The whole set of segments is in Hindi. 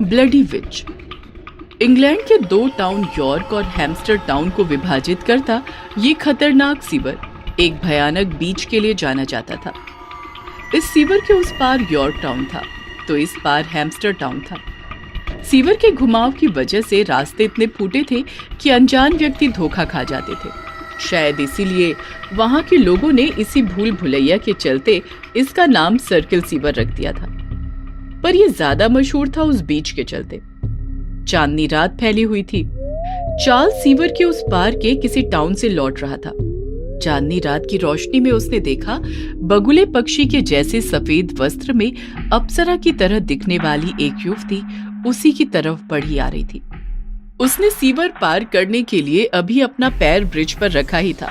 ब्लडी विच। इंग्लैंड के दो टाउन यॉर्क और हैम्स्टर टाउन को विभाजित करता ये खतरनाक सीवर एक भयानक बीच के लिए जाना जाता था। इस सीवर के उस पार यॉर्क टाउन था तो इस पार हैम्स्टर टाउन था। सीवर के घुमाव की वजह से रास्ते इतने फूटे थे कि अनजान व्यक्ति धोखा खा जाते थे। शायद इसीलिए वहां के लोगों ने इसी भूल भुलैया के चलते इसका नाम सर्किल सीवर रख दिया था। पर यह ज्यादा मशहूर था उस बीच के चलते। चांदनी रात फैली हुई थी। चार्ल्स सीवर के उस पार के किसी टाउन से लौट रहा था। चांदनी रात की रोशनी में उसने देखा बगुले पक्षी के जैसे सफेद वस्त्र में अप्सरा की तरह दिखने वाली एक युवती उसी की तरफ बढ़ी आ रही थी। उसने सीवर पार करने के लिए अभी अपना पैर ब्रिज पर रखा ही था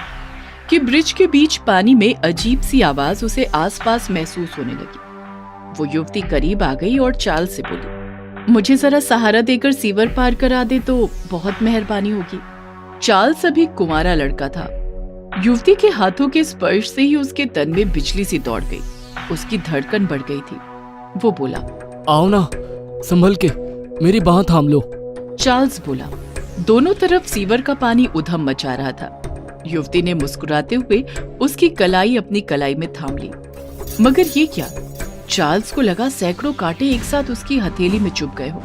कि ब्रिज के बीच पानी में अजीब सी आवाज उसे आसपास महसूस होने लगी। वो युवती करीब आ गई और चार्ल्स से बोली, मुझे जरा सहारा देकर सीवर पार करा दे तो बहुत मेहरबानी होगी। चार्ल्स अभी कुंवारा लड़का था। युवती के हाथों के स्पर्श से ही उसके तन में बिजली सी दौड़ गई। उसकी धड़कन बढ़ गई थी। वो बोला, आओ ना, संभल के, मेरी बाह थाम लो। चार्ल्स बोला। दोनों तरफ सीवर का पानी उधम मचा रहा था। युवती ने मुस्कुराते हुए उसकी कलाई अपनी कलाई में थाम ली। मगर ये क्या? चार्ल्स को लगा सैकड़ों कांटे एक साथ उसकी हथेली में चुभ गए हो।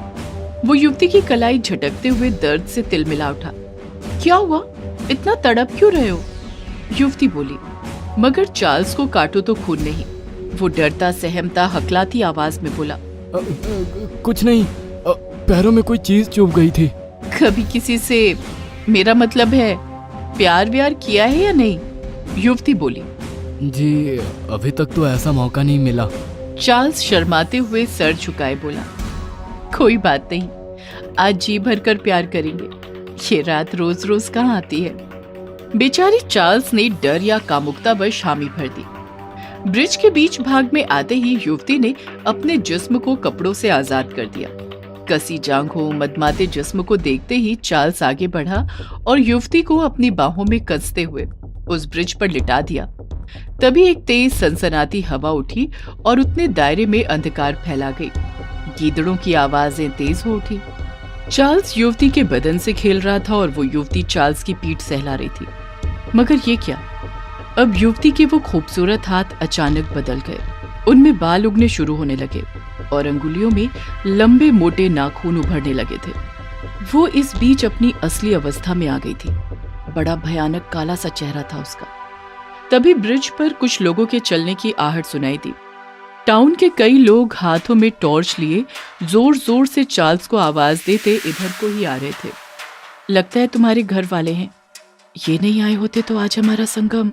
वो युवती की कलाई झटकते हुए दर्द से तिलमिला उठा। क्या हुआ? इतना तड़प क्यों रहे हो? युवती बोली। मगर चार्ल्स को काटो तो खून नहीं। वो डरता सहमता हकलाती आवाज में बोला, कुछ नहीं, पैरों में कोई चीज चुभ गई थी। कभी किसी से, मेरा मतलब है, प्यार व्यार किया है या नहीं? युवती बोली। जी, अभी तक तो ऐसा मौका नहीं मिला। चार्ल्स शर्माते हुए सर झुकाए बोला, कोई बात नहीं, आज जी भरकर प्यार करेंगे। ये रात रोज रोज कहाँ आती है। बेचारी चार्ल्स ने डर या कामुकतावश हामी भर दी। ब्रिज के बीच भाग में आते ही युवती ने अपने जिस्म को कपड़ों से आजाद कर दिया। कसी जांघों मदमाते जिस्म को देखते ही चार्ल्स आगे बढ़ा और युवती को अपनी बाहों में कसते हुए उस ब्रिज पर लिटा दिया। तभी एक तेज सनसनाती हवा उठी और उतने दायरे में अंधकार फैला गई। गीदड़ों की आवाजें तेज हो उठी। चार्ल्स युवती के बदन से खेल रहा था और वो युवती चार्ल्स की पीठ सहला रही थी। मगर ये क्या? अब युवती के वो खूबसूरत हाथ अचानक बदल गए। उनमें बाल उगने शुरू होने लगे और अंगुलियों में लंबे मोटे नाखून उभरने लगे थे। वो इस बीच अपनी असली अवस्था में आ गई थी। बड़ा भयानक काला सा चेहरा था उसका। तभी ब्रिज पर कुछ लोगों के चलने की आहट सुनाई दी। टाउन के कई लोग हाथों में टॉर्च लिए जोर जोर से चार्ल्स को आवाज देते इधर को ही आ रहे थे। लगता है तुम्हारे घर वाले हैं। ये नहीं आए होते तो आज हमारा संगम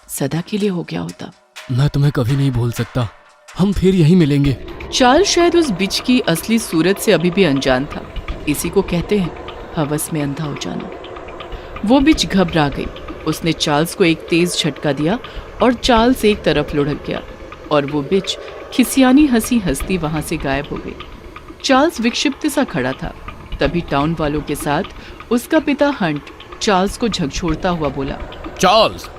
सदा के लिए हो गया होता। मैं तुम्हें कभी नहीं भूल सकता। हम फिर यहीं मिलेंगे। चार्ल्स शायद उस बिच की असली सूरत से अभी भी अनजान था। इसी को कहते हैं हवस में अंधा हो जाना। वो बिच घबरा गई। उसने चार्ल्स को एक तेज झटका दिया और चार्ल्स एक तरफ लुढ़क गया और वो बिच खिसियानी हंसी हंसती वहां से गायब हो गई। चार्ल्स विक्षिप्त सा खड़ा था। तभी टाउन वालों के साथ उसका पिता हंट चार्ल्स को झकझोरता हुआ बोला, चार्ल्स,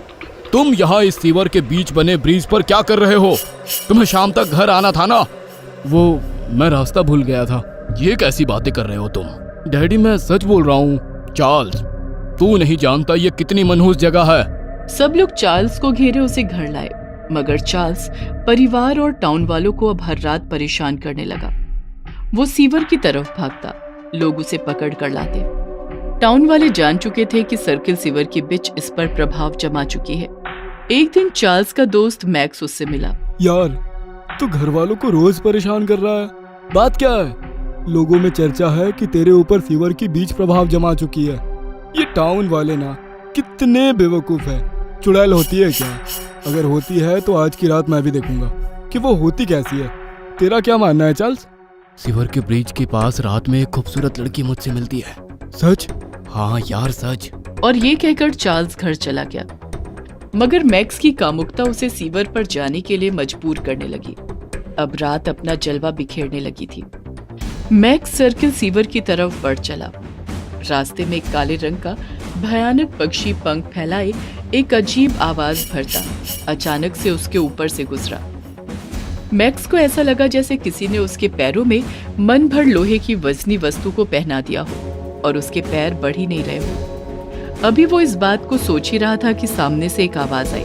तुम यहाँ इस सीवर के बीच बने ब्रिज पर क्या कर रहे हो? तुम्हें शाम तक घर आना था ना। वो मैं रास्ता भूल गया था। ये कैसी बातें कर रहे हो तुम? डैडी, मैं सच बोल रहा हूँ। चार्ल्स, तू नहीं जानता ये कितनी मनहूस जगह है। सब लोग चार्ल्स को घेरे उसे घर लाए। मगर चार्ल्स परिवार और टाउन वालों को अब हर रात परेशान करने लगा। वो सीवर की तरफ भागता। लोग उसे पकड़ कर लाते। टाउन वाले जान चुके थे कि सर्किल सीवर की बिच इस पर प्रभाव जमा चुकी है। एक दिन चार्ल्स का दोस्त मैक्स उससे मिला। यार, तू घर वालों को रोज परेशान कर रहा है। बात क्या है? लोगों में चर्चा है कि तेरे ऊपर सीवर की बीच प्रभाव जमा चुकी है। ये टाउन वाले ना कितने बेवकूफ है। चुड़ैल होती है क्या? अगर होती है तो आज की रात मैं भी देखूंगा कि वो होती कैसी है। तेरा क्या मानना है चार्ल्स? सीवर के ब्रिज के पास रात में एक खूबसूरत लड़की मुझसे मिलती है। सच? हाँ यार, सच। और ये कहकर चार्ल्स घर चला गया। मगर मैक्स की कामुकता उसे सीवर पर जाने के लिए मजबूर करने लगी। अब रात अपना जलवा बिखेरने लगी थी। मैक्स सर्किल सीवर की तरफ बढ़ चला। रास्ते में एक काले रंग का भयानक पक्षी पंख फैलाए एक अजीब आवाज भरता अचानक से उसके ऊपर से गुजरा। मैक्स को ऐसा लगा जैसे किसी ने उसके पैरों में मन भर लोहे की वजनी वस्तु को पहना दिया हो और उसके पैर बढ़ ही नहीं रहे हो। अभी वो इस बात को सोच ही रहा था कि सामने से एक आवाज आई।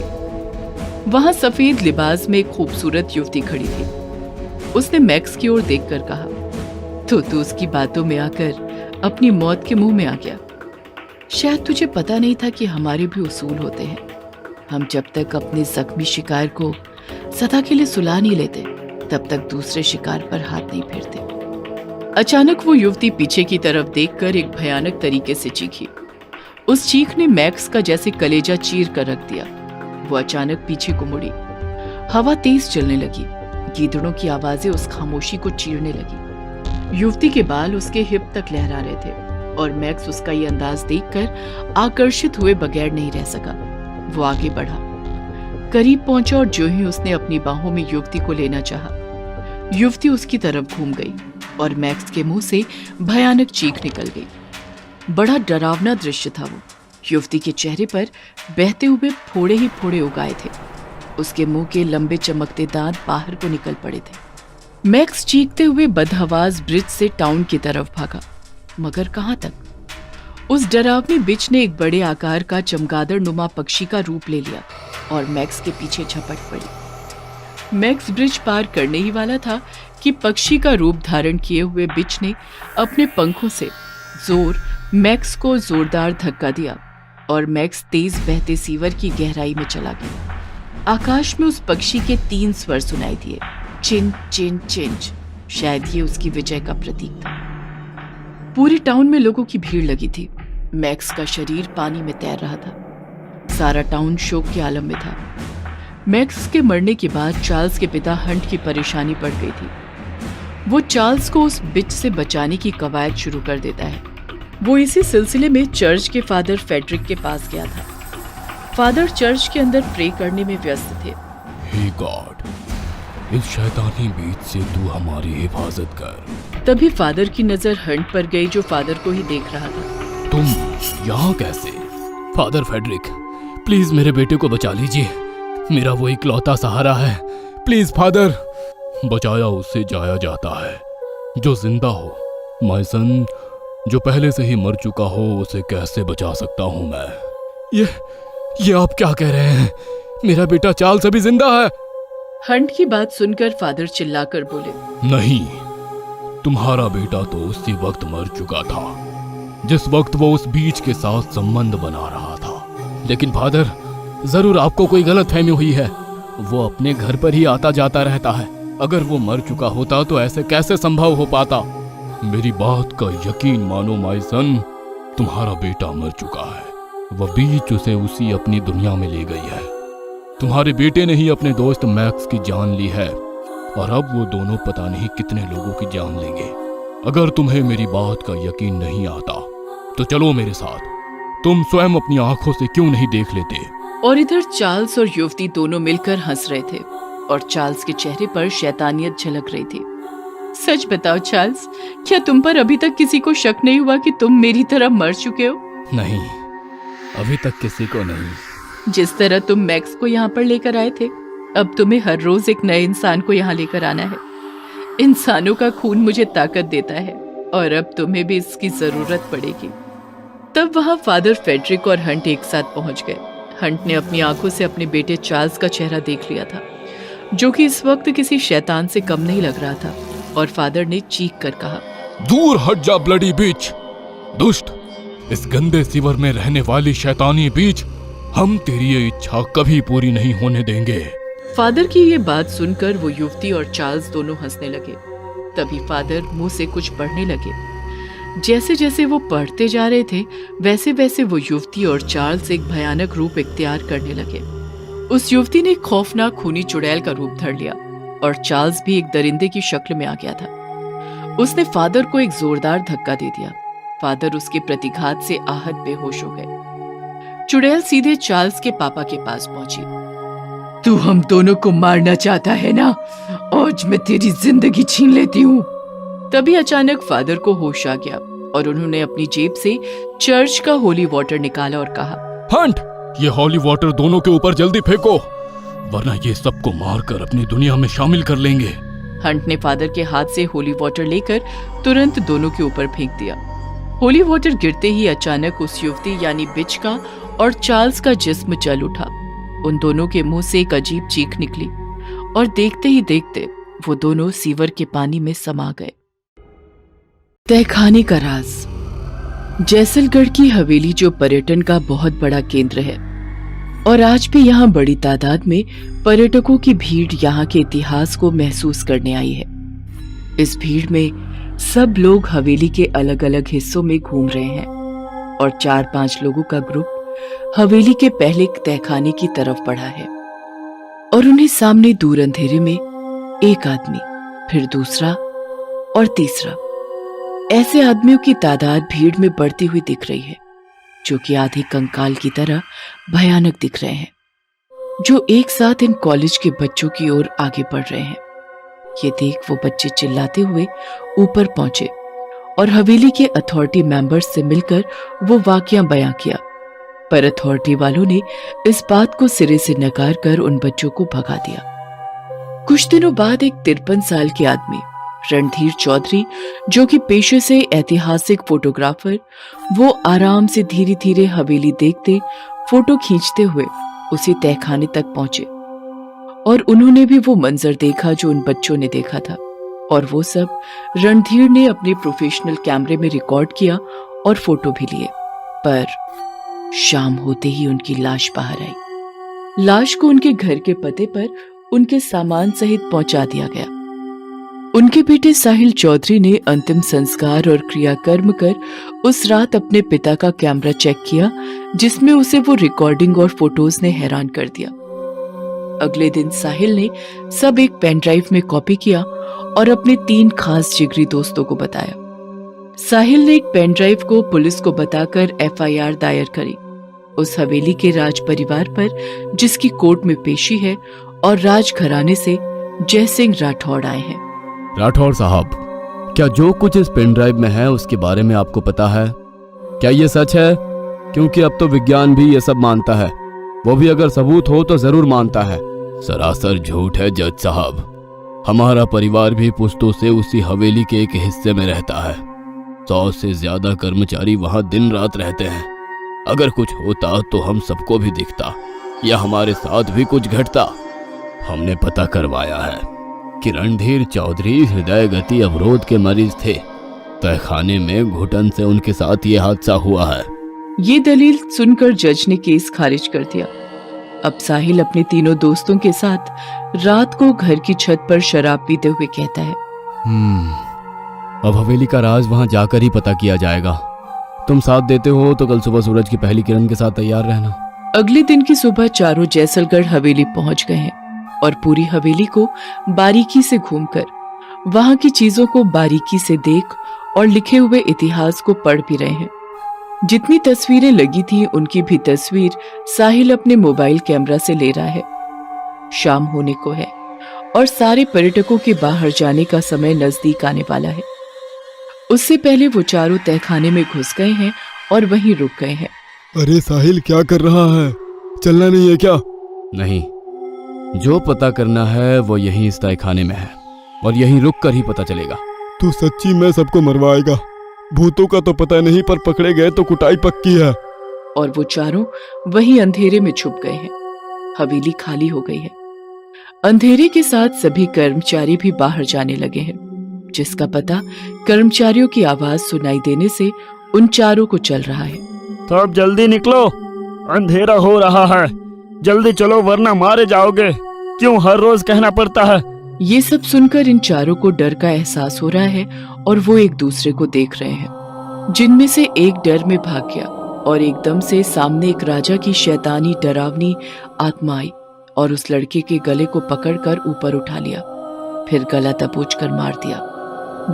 वहां सफेद लिबास में एक खूबसूरत युवती खड़ी थी। उसने मैक्स की ओर देखकर कहा, तो तू उसकी बातों में आकर अपनी मौत के मुंह में आ गया। शायद तुझे पता नहीं था कि हमारे भी उसूल होते हैं। हम जब तक अपने जख्मी शिकार को सदा के लिए सुला नहीं लेते, तब तक दूसरे शिकार पर हाथ नहीं फेरते। अचानक वो युवती पीछे की तरफ देखकर एक भयानक तरीके से चीखी। उस चीख ने मैक्स का जैसे कलेजा चीर कर रख दिया। वो अचानक पीछे को मुड़ी। हवा तेज चलने लगी। गीदड़ों की आवाजें उस खामोशी को चीरने लगी। युवती के बाल उसके हिप तक लहरा रहे थे और मैक्स उसका ये अंदाज देखकर आकर्षित हुए बगैर नहीं रह सका। वो आगे बढ़ा, करीब पहुंचा और जो ही उसने अपनी बाहों में युवती को लेना चाहा, युवती उसकी तरफ घूम गई और मैक्स के मुंह से भयानक चीख निकल गई। बड़ा डरावना दृश्य था वो। युवती के चेहरे पर बहते हुए फोड़े ही फोड़े उगाए थे। उसके मुंह के लंबे चमकते दांत बाहर को निकल पड़े थे। मैक्स चीखते हुए बदहवास ब्रिज से टाउन की तरफ भागा, मगर कहां तक? उस डरावनी बिच ने एक बड़े आकार का चमगादड़ नुमा पक्षी का रूप ले लिया और मैक्स के पीछे झपट पड़ी। मैक्स ब्रिज पार करने ही वाला था कि पक्षी का रूप धारण किए हुए बिच ने अपने पंखों से मैक्स को जोरदार धक्का दिया और मैक्स तेज बहते सीवर की गहराई में चला गया। आकाश में उस पक्षी के 3 स्वर सुनाई दिए, चिंच चिंच चिंच। शायद ये उसकी विजय का प्रतीक था। पूरे टाउन में लोगों की भीड़ लगी थी। मैक्स का शरीर पानी में तैर रहा था। सारा टाउन शोक के आलम में था। मैक्स के मरने के बाद चार्ल्स के पिता हंट की परेशानी बढ़ गई थी। वो चार्ल्स को उस बिच से बचाने की कवायद शुरू कर देता है। वो इसी सिलसिले में चर्च के फादर फेडरिक के पास गया था। फादर चर्च के अंदर प्रे करने में व्यस्त थे। हे गॉड, इस शैतानी बीच से तू हमारी हिफाजत कर। तभी फादर की नजर हंट पर गई, जो फादर को ही देख रहा था। तुम यहाँ कैसे? फादर फेडरिक, प्लीज मेरे बेटे को बचा लीजिए। मेरा वो इकलौता सहारा है। Please father. बचाया उससे जाया जाता है जो जिंदा हो। माय सन, जो पहले से ही मर चुका हो उसे कैसे बचा सकता हूँ मैं? ये आप क्या कह रहे हैं? मेरा बेटा चार्ल्स अभी जिंदा है। हंट की बात सुनकर फादर चिल्लाकर बोले, नहीं, तुम्हारा बेटा तो उसी वक्त मर चुका था जिस वक्त वो उस बीच के साथ संबंध बना रहा था। लेकिन फादर, जरूर आपको कोई गलतफहमी हुई है। वो अपने घर पर ही आता जाता रहता है। अगर वो मर चुका होता तो ऐसे कैसे संभव हो पाता? मेरी बात का यकीन मानो माय सन, तुम्हारा बेटा मर चुका है। वह बीच उसे उसी अपनी दुनिया में ले गई है। तुम्हारे बेटे ने ही अपने दोस्त मैक्स की जान ली है और अब वो दोनों पता नहीं कितने लोगों की जान लेंगे। अगर तुम्हें मेरी बात का यकीन नहीं आता तो चलो मेरे साथ। तुम स्वयं अपनी आंखों से क्यों नहीं देख लेते? और इधर चार्ल्स और युवती दोनों मिलकर हंस रहे थे और चार्ल्स के चेहरे पर शैतानियत झलक रही थी। सच बताओ चार्ल्स, क्या तुम पर अभी तक किसी को शक नहीं हुआ कि तुम मेरी तरह मर चुके हो? नहीं, अभी तक किसी को नहीं। जिस तरह तुम मैक्स को यहाँ पर लेकर आए थे, अब तुम्हें हर रोज एक नए इंसान को यहाँ लेकर आना है। इंसानों का खून मुझे ताकत देता है और अब तुम्हें भी इसकी जरूरत पड़ेगी। तब वहाँ फादर फेडरिक और हंट एक साथ पहुंच गए। हंट ने अपनी आंखों से अपने बेटे चार्ल्स का चेहरा देख लिया था, जो कि इस वक्त किसी शैतान से कम नहीं लग रहा था, और फादर ने चीख कर कहा, दूर हट जा ब्लडी बीच, दुष्ट। इस गंदे सीवर में रहने वाली शैतानी बीच, हम तेरी ये इच्छा कभी पूरी नहीं होने देंगे। फादर की ये बात सुनकर वो युवती और चार्ल्स दोनों हंसने लगे। तभी फादर मुंह से कुछ पढ़ने लगे। जैसे जैसे वो पढ़ते जा रहे थे, वैसे वैसे वो युवती और चार्ल्स एक भयानक रूप इख्तियार करने लगे। उस युवती ने एक खौफनाक खूनी चुड़ैल का रूप धर लिया और चार्ल्स भी एक दरिंदे की शक्ल में आ गया था। उसने फादर को एक जोरदार धक्का दे दिया। फादर उसके प्रतिघात से आहत बेहोश हो गए। चुड़ैल सीधे चार्ल्स के पापा के पास पहुंची। तू हम दोनों को मारना चाहता है ना? आज मैं तेरी जिंदगी छीन लेती हूँ। तभी अचानक फादर को होश आ गया और उन्होंने अपनी जेब से चर्च का होली वाटर निकाला और कहा, हंट, ये होली वाटर दोनों के ऊपर जल्दी फेंको। वरना ये सबको मारकर अपनी दुनिया में शामिल कर लेंगे। हंट ने फादर के हाथ से होली वाटर लेकर तुरंत दोनों के ऊपर फेंक दिया। होली वाटर गिरते ही अचानक उस युवती यानी बिच का और चार्ल्स का जिस्म जल उठा। उन दोनों के मुंह से एक अजीब चीख निकली और देखते ही देखते वो दोनों सीवर के पानी में समा गए। तहखाने का राज। जैसलगढ़ की हवेली जो पर्यटन का बहुत बड़ा केंद्र है और आज भी यहाँ बड़ी तादाद में पर्यटकों की भीड़ यहाँ के इतिहास को महसूस करने आई है। इस भीड़ में सब लोग हवेली के अलग अलग हिस्सों में घूम रहे हैं और 4-5 लोगों का ग्रुप हवेली के पहले तहखाने की तरफ बढ़ा है और उन्हें सामने दूर अंधेरे में एक आदमी, फिर दूसरा और तीसरा, ऐसे आदमियों की तादाद भीड़ में बढ़ती हुई दिख रही है जो कि आधे कंकाल की तरह भयानक दिख रहे हैं, जो एक साथ इन कॉलेज के बच्चों की ओर आगे बढ़ रहे हैं। ये देख वो बच्चे चिल्लाते हुए ऊपर पहुंचे और हवेली के अथॉरिटी मेंबर्स से मिलकर वो वाकया बयां किया, पर अथॉरिटी वालों ने इस बात को सिरे से नकार कर उन बच्चों को भगा दिया। कुछ दिनों बाद एक 53 साल के आदमी रणधीर चौधरी, जो कि पेशे से ऐतिहासिक फोटोग्राफर, वो आराम से धीरे धीरे हवेली देखते, फोटो खींचते हुए उसी तहखाने तक पहुंचे और उन्होंने भी वो मंजर देखा जो उन बच्चों ने देखा था और वो सब रणधीर ने अपने प्रोफेशनल कैमरे में रिकॉर्ड किया और फोटो भी लिए। पर शाम होते ही उनकी लाश बाहर आई। लाश को उनके घर के पते पर उनके सामान सहित पहुंचा दिया गया। उनके बेटे साहिल चौधरी ने अंतिम संस्कार और क्रियाकर्म कर उस रात अपने पिता का कैमरा चेक किया, जिसमें उसे वो रिकॉर्डिंग और फोटोज ने हैरान कर दिया। अगले दिन साहिल ने सब एक पेन ड्राइव में कॉपी किया और अपने 3 खास जिगरी दोस्तों को बताया। साहिल ने एक पेन ड्राइव को पुलिस को बताकर FIR दायर करी उस हवेली के राज परिवार पर, जिसकी कोर्ट में पेशी है और राज घराने से जय सिंह राठौड़ आए हैं। राठौर साहब, क्या जो कुछ इस पेन ड्राइव में है उसके बारे में आपको पता है? क्या ये सच है? क्योंकि अब तो विज्ञान भी ये सब मानता है, वो भी अगर सबूत हो तो जरूर मानता है। सरासर झूठ है जज साहब। हमारा परिवार भी पुश्तों से उसी हवेली के एक हिस्से में रहता है। 100 से ज्यादा कर्मचारी वहां दिन रात रहते हैं। अगर कुछ होता तो हम सबको भी दिखता या हमारे साथ भी कुछ घटता। हमने पता करवाया है कि रणधीर चौधरी हृदय गति अवरोध के मरीज थे। तहखाने में घुटन से उनके साथ ये हादसा हुआ है। ये दलील सुनकर जज ने केस खारिज कर दिया। अब साहिल अपने तीनों दोस्तों के साथ रात को घर की छत पर शराब पीते हुए कहता है, अब हवेली का राज वहां जाकर ही पता किया जाएगा। तुम साथ देते हो तो कल सुबह सूरज की पहली किरण के साथ तैयार रहना। अगले दिन की सुबह चारों जैसलगढ़ हवेली पहुंच गए हैं और पूरी हवेली को बारीकी से घूमकर वहां की चीजों को बारीकी से देख और लिखे हुए इतिहास को पढ़ भी रहे हैं। जितनी तस्वीरें लगी थी उनकी भी तस्वीर साहिल अपने मोबाइल कैमरा से ले रहा है। शाम होने को है और सारे पर्यटकों के बाहर जाने का समय नजदीक आने वाला है। उससे पहले वो चारों तहखाने में घुस गए हैं और वहीं रुक गए हैं। अरे साहिल, क्या कर रहा है? चलना नहीं है क्या? नहीं, जो पता करना है वो यहीं इस तहखाने में है और यहीं रुक कर ही पता चलेगा। तू सच्ची में सबको मरवाएगा? भूतों का तो पता नहीं, पर पकड़े गए तो कुटाई पक्की है। और वो चारों वहीं अंधेरे में छुप गए हैं। हवेली खाली हो गई है। अंधेरे के साथ सभी कर्मचारी भी बाहर जाने लगे हैं, जिसका पता कर्मचारियों की आवाज सुनाई देने से उन चारों को चल रहा है। तो अब जल्दी निकलो, अंधेरा हो रहा है। जल्दी चलो वरना मारे जाओगे। क्यों हर रोज कहना पड़ता है? ये सब सुनकर इन चारों को डर का एहसास हो रहा है और वो एक दूसरे को देख रहे हैं, जिनमें से एक डर में भाग गया और एकदम से सामने एक राजा की शैतानी डरावनी आत्मा आई और उस लड़के के गले को पकड़कर ऊपर उठा लिया, फिर गला दबोचकर मार दिया।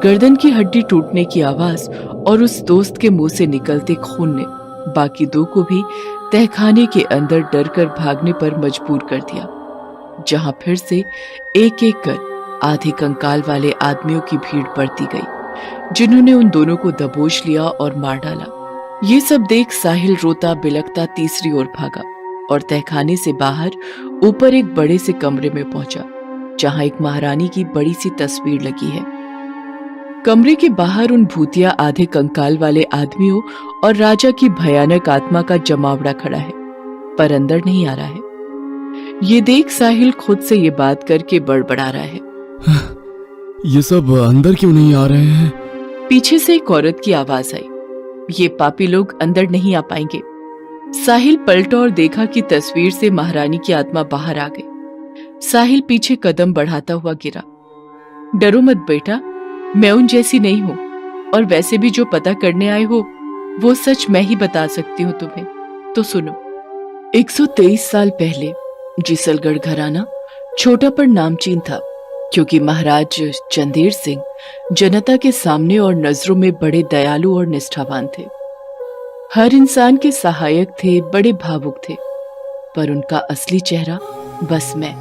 गर्दन की हड्डी टूटने की आवाज और उस दोस्त के मुंह से निकलते खून ने बाकी 2 को भी तहखाने के अंदर डर कर भागने पर मजबूर कर दिया, जहां फिर से एक एक कर आधे कंकाल वाले आदमियों की भीड़ बढ़ती गई, जिन्होंने उन दोनों को दबोच लिया और मार डाला। ये सब देख साहिल रोता बिलखता तीसरी ओर भागा और तहखाने से बाहर ऊपर एक बड़े से कमरे में पहुंचा, जहां एक महारानी की बड़ी सी तस्वीर लगी है। कमरे के बाहर उन भूतिया आधे कंकाल वाले आदमियों और राजा की भयानक आत्मा का जमावड़ा खड़ा है, पर अंदर नहीं आ रहा है। ये देख साहिल खुद से ये बात करके बड़बड़ा रहा है। ये सब अंदर क्यों नहीं आ रहे हैं? पीछे से एक औरत की आवाज आई, ये पापी लोग अंदर नहीं आ पाएंगे। साहिल पलटा और देखा कि तस्वीर से महारानी की आत्मा बाहर आ गई। साहिल पीछे कदम बढ़ाता हुआ गिरा। डरो मत बेटा, मैं उन जैसी नहीं हूं, और वैसे भी जो पता करने आए हो वो सच मैं ही बता सकती हूँ तुम्हें। तो सुनो। 123 साल पहले जिसलगढ़ घराना छोटा पर नामचीन था, क्योंकि महाराज चंदेर सिंह जनता के सामने और नजरों में बड़े दयालु और निष्ठावान थे। हर इंसान के सहायक थे, बड़े भावुक थे, पर उनका असली चेहरा बस मैं,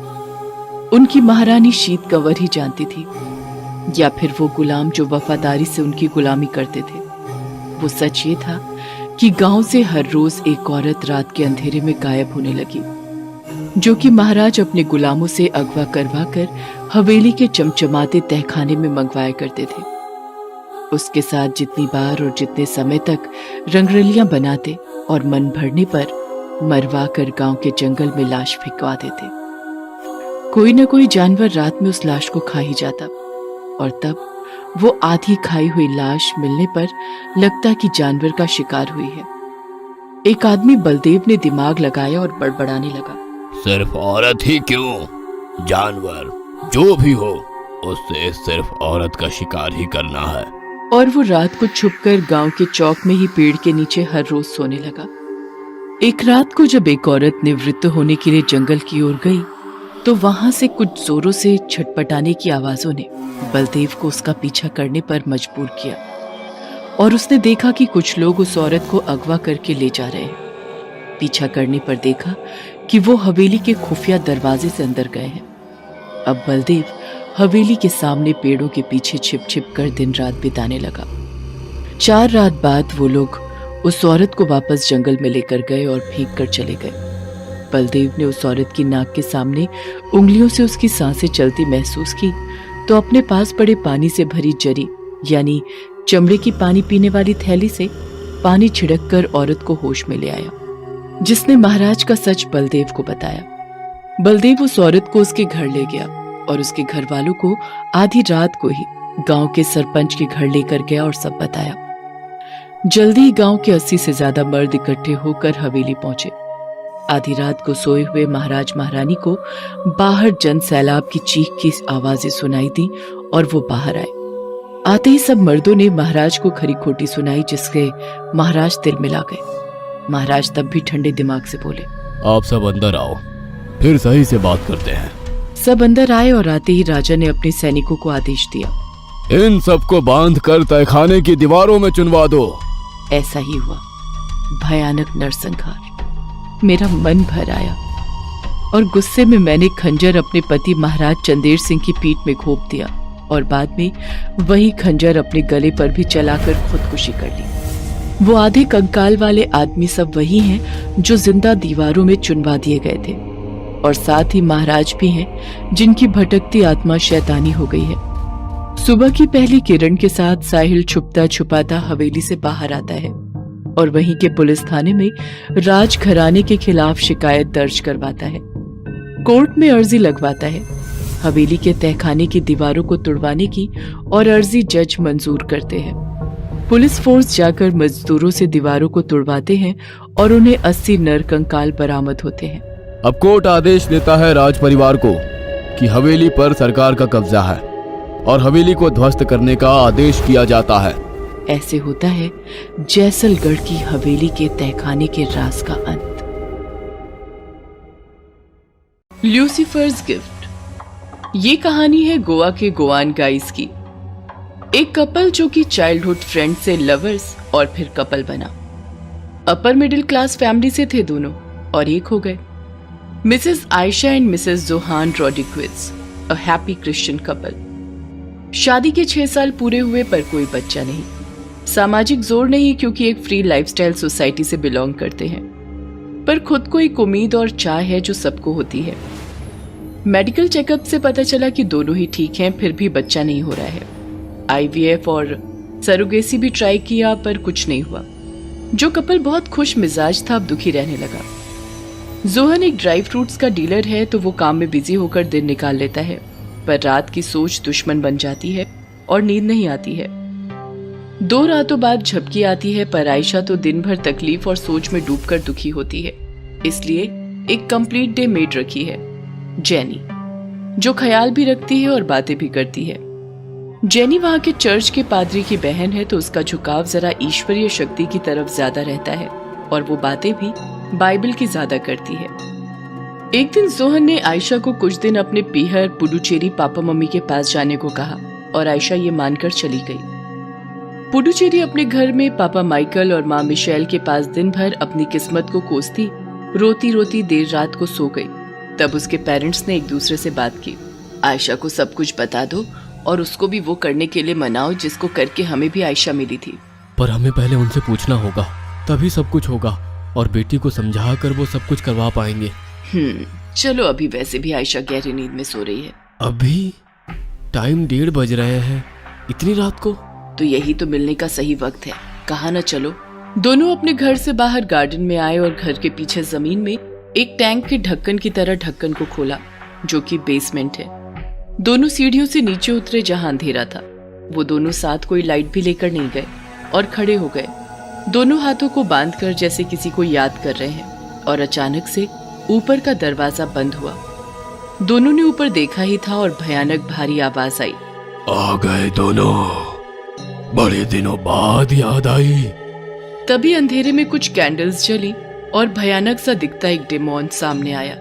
उनकी महारानी शीत कंवर ही जानती थी, या फिर वो गुलाम जो वफादारी से उनकी गुलामी करते थे। वो सच ये था कि गांव से हर रोज एक औरत रात के अंधेरे में गायब होने लगी, जो कि महाराज अपने गुलामों से अगवा करवा कर हवेली के चमचमाते तहखाने में मंगवाया करते थे। उसके साथ जितनी बार और जितने समय तक रंगरलियां बनाते और मन भरने पर मरवा कर गांव के जंगल में लाश फेंकवा देते। कोई न कोई जानवर रात में उस लाश को खा ही जाता, और तब वो आधी खाई हुई लाश मिलने पर लगता कि जानवर का शिकार हुई है। एक आदमी बलदेव ने दिमाग लगाया और बड़बड़ाने लगा, सिर्फ औरत ही क्यों, जानवर जो भी हो, उससे सिर्फ औरत का शिकार ही करना है। और वो रात को छुपकर गांव के चौक में ही पेड़ के नीचे हर रोज सोने लगा। एक रात को जब एक औरत निवृत्त होने के लिए जंगल की ओर गई, तो वहां से कुछ जोरों से छटपटाने की आवाजों ने बलदेव को उसका पीछा करने पर मजबूर किया, और उसने देखा कि कुछ लोग उस औरत को अगवा करके ले जा रहे हैं। पीछा करने पर देखा कि वो हवेली के खुफिया दरवाजे से अंदर गए हैं। अब बलदेव हवेली के सामने पेड़ों के पीछे छिप छिप कर दिन रात बिताने लगा। 4 रात बाद वो लोग उस औरत को वापस जंगल में लेकर गए और फेंक कर चले गए। बलदेव ने उस औरत की नाक के सामने उंगलियों से उसकी सांसें चलती महसूस की, तो अपने पास पड़े पानी से भरी जरी यानी चमड़े की पानी पीने वाली थैली से पानी छिड़क कर औरत को होश में ले आया, जिसने महाराज का सच बलदेव को बताया। बलदेव उस औरत को उसके घर ले गया और उसके घर वालों को आधी रात को ही गांव के सरपंच के घर लेकर गया और सब बताया। जल्दी ही गांव के 80 से ज्यादा मर्द इकट्ठे होकर हवेली पहुंचे। आधी रात को सोए हुए महाराज महारानी को बाहर जन सैलाब की चीख की आवाजें सुनाई दी और वो बाहर आए। आते ही सब मर्दों ने महाराज को खरी खोटी सुनाई, जिसके महाराज तिल मिला गए। महाराज तब भी ठंडे दिमाग से बोले, आप सब अंदर आओ, फिर सही से बात करते हैं। सब अंदर आए और आते ही राजा ने अपने सैनिकों को आदेश दिया, इन सबको बांध कर तहखाने की दीवारों में चुनवा दो। ऐसा ही हुआ। भयानक नरसंहार। मेरा मन भर आया और गुस्से में मैंने खंजर अपने पति महाराज चंदेर सिंह की पीठ में घोंप दिया और बाद में वही खंजर अपने गले पर भी चलाकर खुदकुशी कर ली। वो आधे कंकाल वाले आदमी सब वही हैं जो जिंदा दीवारों में चुनवा दिए गए थे, और साथ ही महाराज भी हैं जिनकी भटकती आत्मा शैतानी हो गई है। सुबह की पहली किरण के साथ साहिल छुपता छुपाता हवेली से बाहर आता है और वहीं के पुलिस थाने में राज घराने के खिलाफ शिकायत दर्ज करवाता है। कोर्ट में अर्जी लगवाता है। हवेली के तहखाने की दीवारों को तुड़वाने की और अर्जी जज मंजूर करते हैं। पुलिस फोर्स जाकर मजदूरों से दीवारों को तुड़वाते हैं और उन्हें 80 नर कंकाल बरामद होते हैं। अब कोर्ट आदेश देता है राज परिवार को कि हवेली पर सरकार का कब्जा है और हवेली को ध्वस्त करने का आदेश किया जाता है। ऐसे होता है जैसलगढ़ की हवेली के तहखाने के राज का अंत। ल्यूसीफर्स गिफ्ट। ये कहानी है गोवा के गोवान गाइस की। एक कपल जो कि चाइल्डहुड फ्रेंड से लवर्स और फिर कपल बना। अपर मिडिल क्लास फैमिली से थे दोनों और एक हो गए। Mrs Ayesha and Mrs Johan Rodriguez, a happy Christian couple. शादी के 6 साल पूरे हुए पर कोई बच्चा नहीं। सामाजिक जोर नहीं, क्योंकि एक फ्री लाइफस्टाइल सोसाइटी से बिलोंग करते हैं, पर खुद को एक उम्मीद और चाह है जो सबको होती है। मेडिकल चेकअप से पता चला कि दोनों ही ठीक हैं, फिर भी बच्चा नहीं हो रहा है। IVF और सरोगेसी भी ट्राई किया पर कुछ नहीं हुआ। जो कपल बहुत खुश मिजाज था अब दुखी रहने लगा। जोहन एक ड्राई फ्रूट्स का डीलर है तो वो काम में बिजी होकर दिन निकाल लेता है, पर रात की सोच दुश्मन बन जाती है और नींद नहीं आती है। 2 रातों बाद झपकी आती है, पर आयशा तो दिन भर तकलीफ और सोच में डूबकर दुखी होती है। इसलिए एक कंप्लीट डे मेड रखी है, जेनी, जो ख्याल भी रखती है और बातें भी करती है। जेनी वहां के चर्च के पादरी की बहन है तो उसका झुकाव जरा ईश्वरीय शक्ति की तरफ ज्यादा रहता है और वो बातें भी बाइबल की ज्यादा करती है। एक दिन जोहन ने आयशा को कुछ दिन अपने पीहर पुडुचेरी पापा मम्मी के पास जाने को कहा और आयशा ये मानकर चली गई। पुडुचेरी अपने घर में पापा माइकल और माँ मिशेल के पास दिन भर अपनी किस्मत को कोसती रोती रोती देर रात को सो गई। तब उसके पेरेंट्स ने एक दूसरे से बात की, आयशा को सब कुछ बता दो और उसको भी वो करने के लिए मनाओ जिसको करके हमें भी आयशा मिली थी। पर हमें पहले उनसे पूछना होगा, तभी सब कुछ होगा और बेटी को समझा कर वो सब कुछ करवा पाएंगे। चलो, अभी वैसे भी आयशा गहरी नींद में सो रही है। अभी टाइम 1:30 बज रहे हैं, इतनी रात को? तो यही तो मिलने का सही वक्त है, कहा ना चलो। दोनों अपने घर से बाहर गार्डन में आए और घर के पीछे जमीन में एक टैंक के ढक्कन की तरह ढक्कन को खोला, जो कि बेसमेंट है। दोनों सीढ़ियों से नीचे उतरे जहां अंधेरा था। वो दोनों साथ कोई लाइट भी लेकर नहीं गए और खड़े हो गए, दोनों हाथों को बांधकर जैसे किसी को याद कर रहे हैं। और अचानक से ऊपर का दरवाजा बंद हुआ। दोनों ने ऊपर देखा ही था और भयानक भारी आवाज आई, आ गए दोनों, बड़े दिनों बाद याद आई। तभी अंधेरे में कुछ कैंडल्स जली और भयानक सा दिखता एक डेमोन सामने आया।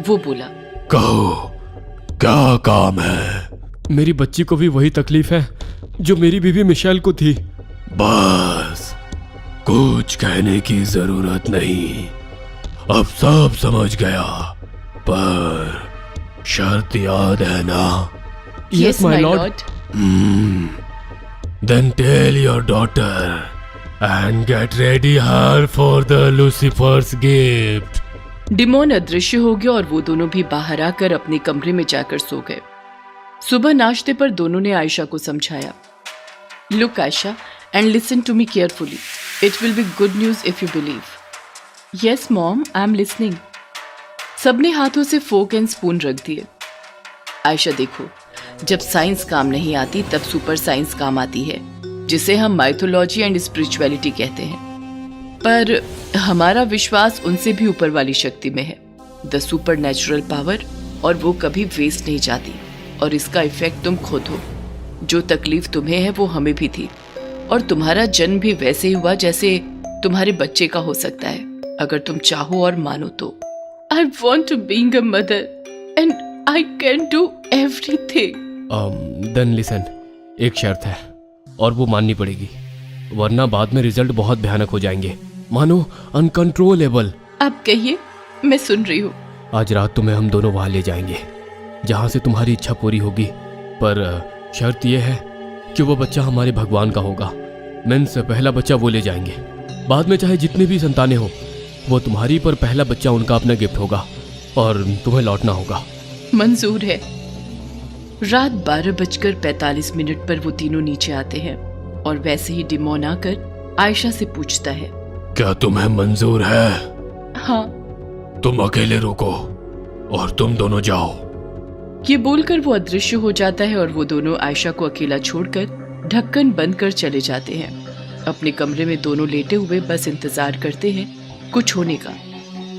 वो बोला, कहो क्या काम है? मेरी बच्ची को भी वही तकलीफ है जो मेरी बीवी मिशेल को थी। बस, कुछ कहने की जरूरत नहीं, अब सब समझ गया, पर शर्त याद है ना? Yes, my lord. Then tell your daughter and get ready her for the Lucifer's gift. Demon अदृश्य हो गया और वो दोनों भी बाहर आकर अपने कमरे में जाकर सो गए। सुबह नाश्ते पर दोनों ने आयशा को समझाया, look Ayesha and listen to me carefully, it will be good news if you believe. Yes mom, I am listening. सबने हाथों से फोक एंड स्पून रख दिए। आयशा देखो, जब साइंस काम नहीं आती तब सुपर साइंस काम आती है, जिसे हम माइथोलॉजी एंड स्पिरिचुअलिटी कहते हैं। पर हमारा विश्वास उनसे भी ऊपर वाली शक्ति में है, द सुपर नेचुरल पावर, और वो कभी वेस्ट नहीं जाती। और इसका इफेक्ट तुम खुद हो। जो तकलीफ तुम्हें है वो हमें भी थी, और तुम्हारा जन्म भी वैसे ही हुआ जैसे तुम्हारे बच्चे का हो सकता है, अगर तुम चाहो और मानो तो। I want to being a mother and I can do everything. Then listen, एक शर्त है और वो माननी पड़ेगी, वरना बाद में रिजल्ट बहुत भयानक हो जाएंगे, मानो अनकंट्रोलेबल। आप कहिए, मैं सुन रही हूँ। आज रात तुम्हें हम दोनों वहां ले जाएंगे जहां से तुम्हारी इच्छा पूरी होगी, पर शर्त यह है कि वो बच्चा हमारे भगवान का होगा। मीन्स पहला बच्चा वो ले जाएंगे, बाद में चाहे जितनी भी संतानें हो वो तुम्हारी, पर पहला बच्चा उनका अपना गिफ्ट होगा और तुम्हें लौटना होगा। मंजूर है। रात 12:45 पर वो तीनों नीचे आते हैं और वैसे ही डिमोन आकर आयशा से पूछता है, क्या तुम्हें मंजूर है? हाँ। तुम अकेले रुको और तुम दोनों जाओ। ये बोलकर वो अदृश्य हो जाता है और वो दोनों आयशा को अकेला छोड़कर ढक्कन बंद कर चले जाते हैं। अपने कमरे में दोनों लेटे हुए बस इंतजार करते हैं कुछ होने का,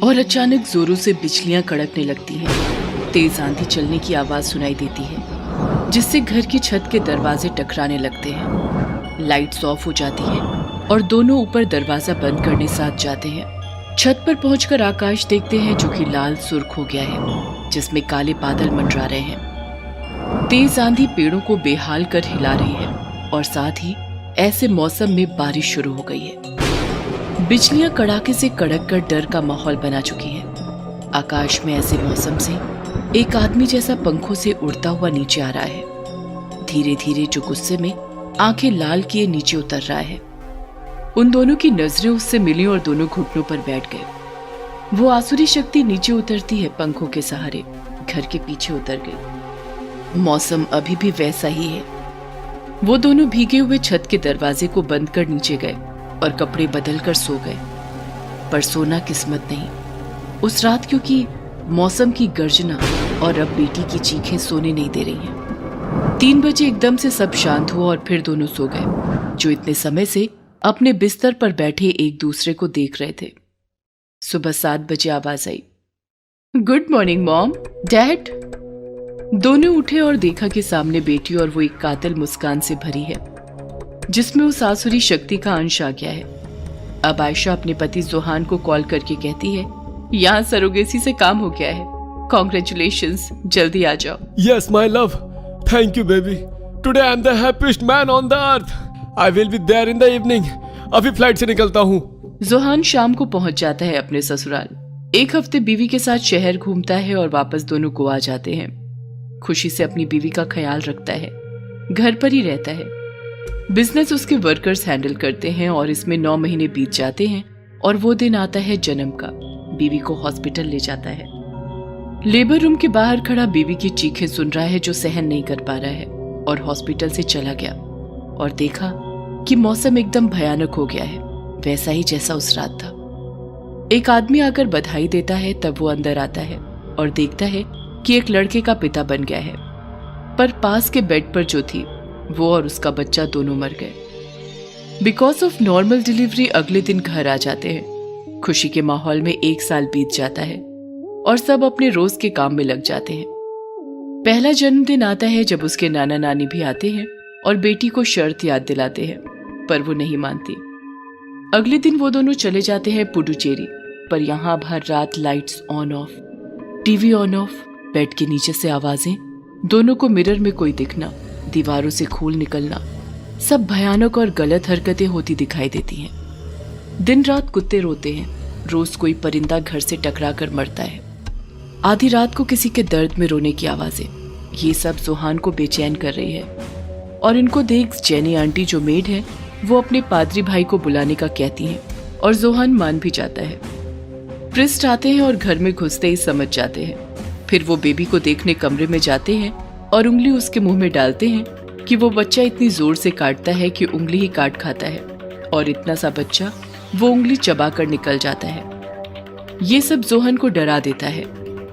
और अचानक जोरों से बिजलियां कड़कने लगती हैं। तेज आंधी चलने की आवाज सुनाई देती है, जिससे घर की छत के दरवाजे टकराने लगते हैं। लाइट्स ऑफ हो जाती है और दोनों ऊपर दरवाजा बंद करने साथ जाते हैं। छत पर पहुंचकर आकाश देखते हैं जो कि लाल सुर्ख हो गया है, जिसमें काले बादल मंडरा रहे हैं। तेज आंधी पेड़ों को बेहाल कर हिला रही है और साथ ही ऐसे मौसम में बारिश शुरू हो गई है। बिजलियां कड़ाके से कड़क कर डर का माहौल बना चुकी हैं। आकाश में ऐसे मौसम से एक आदमी जैसा पंखों से उड़ता हुआ नीचे आ रहा है। धीरे धीरे जो गुस्से में आंखें लाल किए नीचे उतर रहा है। उन दोनों की नजरें उससे मिली और दोनों घुटनों पर बैठ गए। वो आसुरी शक्ति नीचे उतरती है पंखों के सहारे, घर के पीछे उतर गई। मौसम अभी भी वैसा ही है। वो दोनों भीगे हुए छत के दरवाजे को बंद कर नीचे गए और कपड़े बदल कर सो गए। पर सोना किस्मत नहीं उस रात, क्योंकि मौसम की गर्जना और अब बेटी की चीखें सोने नहीं दे रही हैं। 3 बजे एकदम से सब शांत हुआ और फिर दोनों सो गए, जो इतने समय से अपने बिस्तर पर बैठे एक दूसरे को देख रहे थे। सुबह 7 बजे आवाज आई, गुड मॉर्निंग मॉम, डैड। दोनों उठे और देखा कि सामने बेटी और वो एक कातिल मुस्कान से भरी है, जिसमें उस आसुरी शक्ति का अंश आ गया है। अब आयशा अपने पति जोहान को कॉल करके कहती है, यहाँ सरोगेसी से काम हो गया है, कॉन्ग्रेचुलेशंस, जल्दी आ जाओ। Yes, my love. Thank you, baby. Today I am the happiest man on the earth. I will be there in the evening. अभी फ्लाइट से निकलता हूँ। जोहान शाम को पहुंच जाता है अपने ससुराल। 1 हफ्ते बीवी के साथ शहर घूमता है और वापस दोनों गोवा जाते हैं। खुशी से अपनी बीवी का ख्याल रखता है, घर पर ही रहता है। बिजनेस उसके वर्कर्स हैंडल करते हैं और इसमें 9 महीने बीत जाते हैं और वो दिन आता है जन्म का। बीवी को हॉस्पिटल ले जाता है। लेबर रूम के बाहर खड़ा बीवी की चीखें सुन रहा है, जो सहन नहीं कर पा रहा है, और हॉस्पिटल से चला गया और देखा कि मौसम एकदम भयानक हो गया है, वैसा ही जैसा उस रात था। एक आदमी आकर बधाई देता है, तब वो अंदर आता है और देखता है कि एक लड़के का पिता बन गया है। पर पास के बेड पर जो थी, वो और उसका बच्चा दोनों मर गए। बिकॉज ऑफ नॉर्मल डिलीवरी अगले दिन घर आ जाते हैं। खुशी के माहौल में 1 साल बीत जाता है और सब अपने रोज के काम में लग जाते हैं। पहला जन्मदिन आता है जब उसके नाना नानी भी आते हैं और बेटी को शर्त याद दिलाते हैं, पर वो नहीं मानती। अगले दिन वो दोनों चले जाते हैं पुडुचेरी, पर यहाँ भर रात lights on off, TV on off, bed के नीचे से आवाजें, दोनों को मिरर में कोई दिखना, दीवारों से खून निकलना, सब भयानक और गलत हरकतें होती दिखाई देती हैं। दिन रात कुत्ते रोते हैं, रोज कोई परिंदा घर से टकरा कर मरता है। आधी रात को किसी के दर्द में रोने की आवाजें, ये सब जोहान को बेचैन कर रही है। और इनको देख जेनी आंटी जो मेड है, वो अपने पादरी भाई को बुलाने का कहती हैं और जोहान मान भी जाता है। प्रिस्ट आते हैं और घर में घुसते ही समझ जाते हैं। फिर वो बेबी को देखने कमरे में जाते हैं और उंगली उसके मुंह में डालते हैं कि वो बच्चा इतनी जोर से काटता है कि उंगली ही काट खाता है, और इतना सा बच्चा वो उंगली चबा कर निकल जाता है। ये सब जोहन को डरा देता है।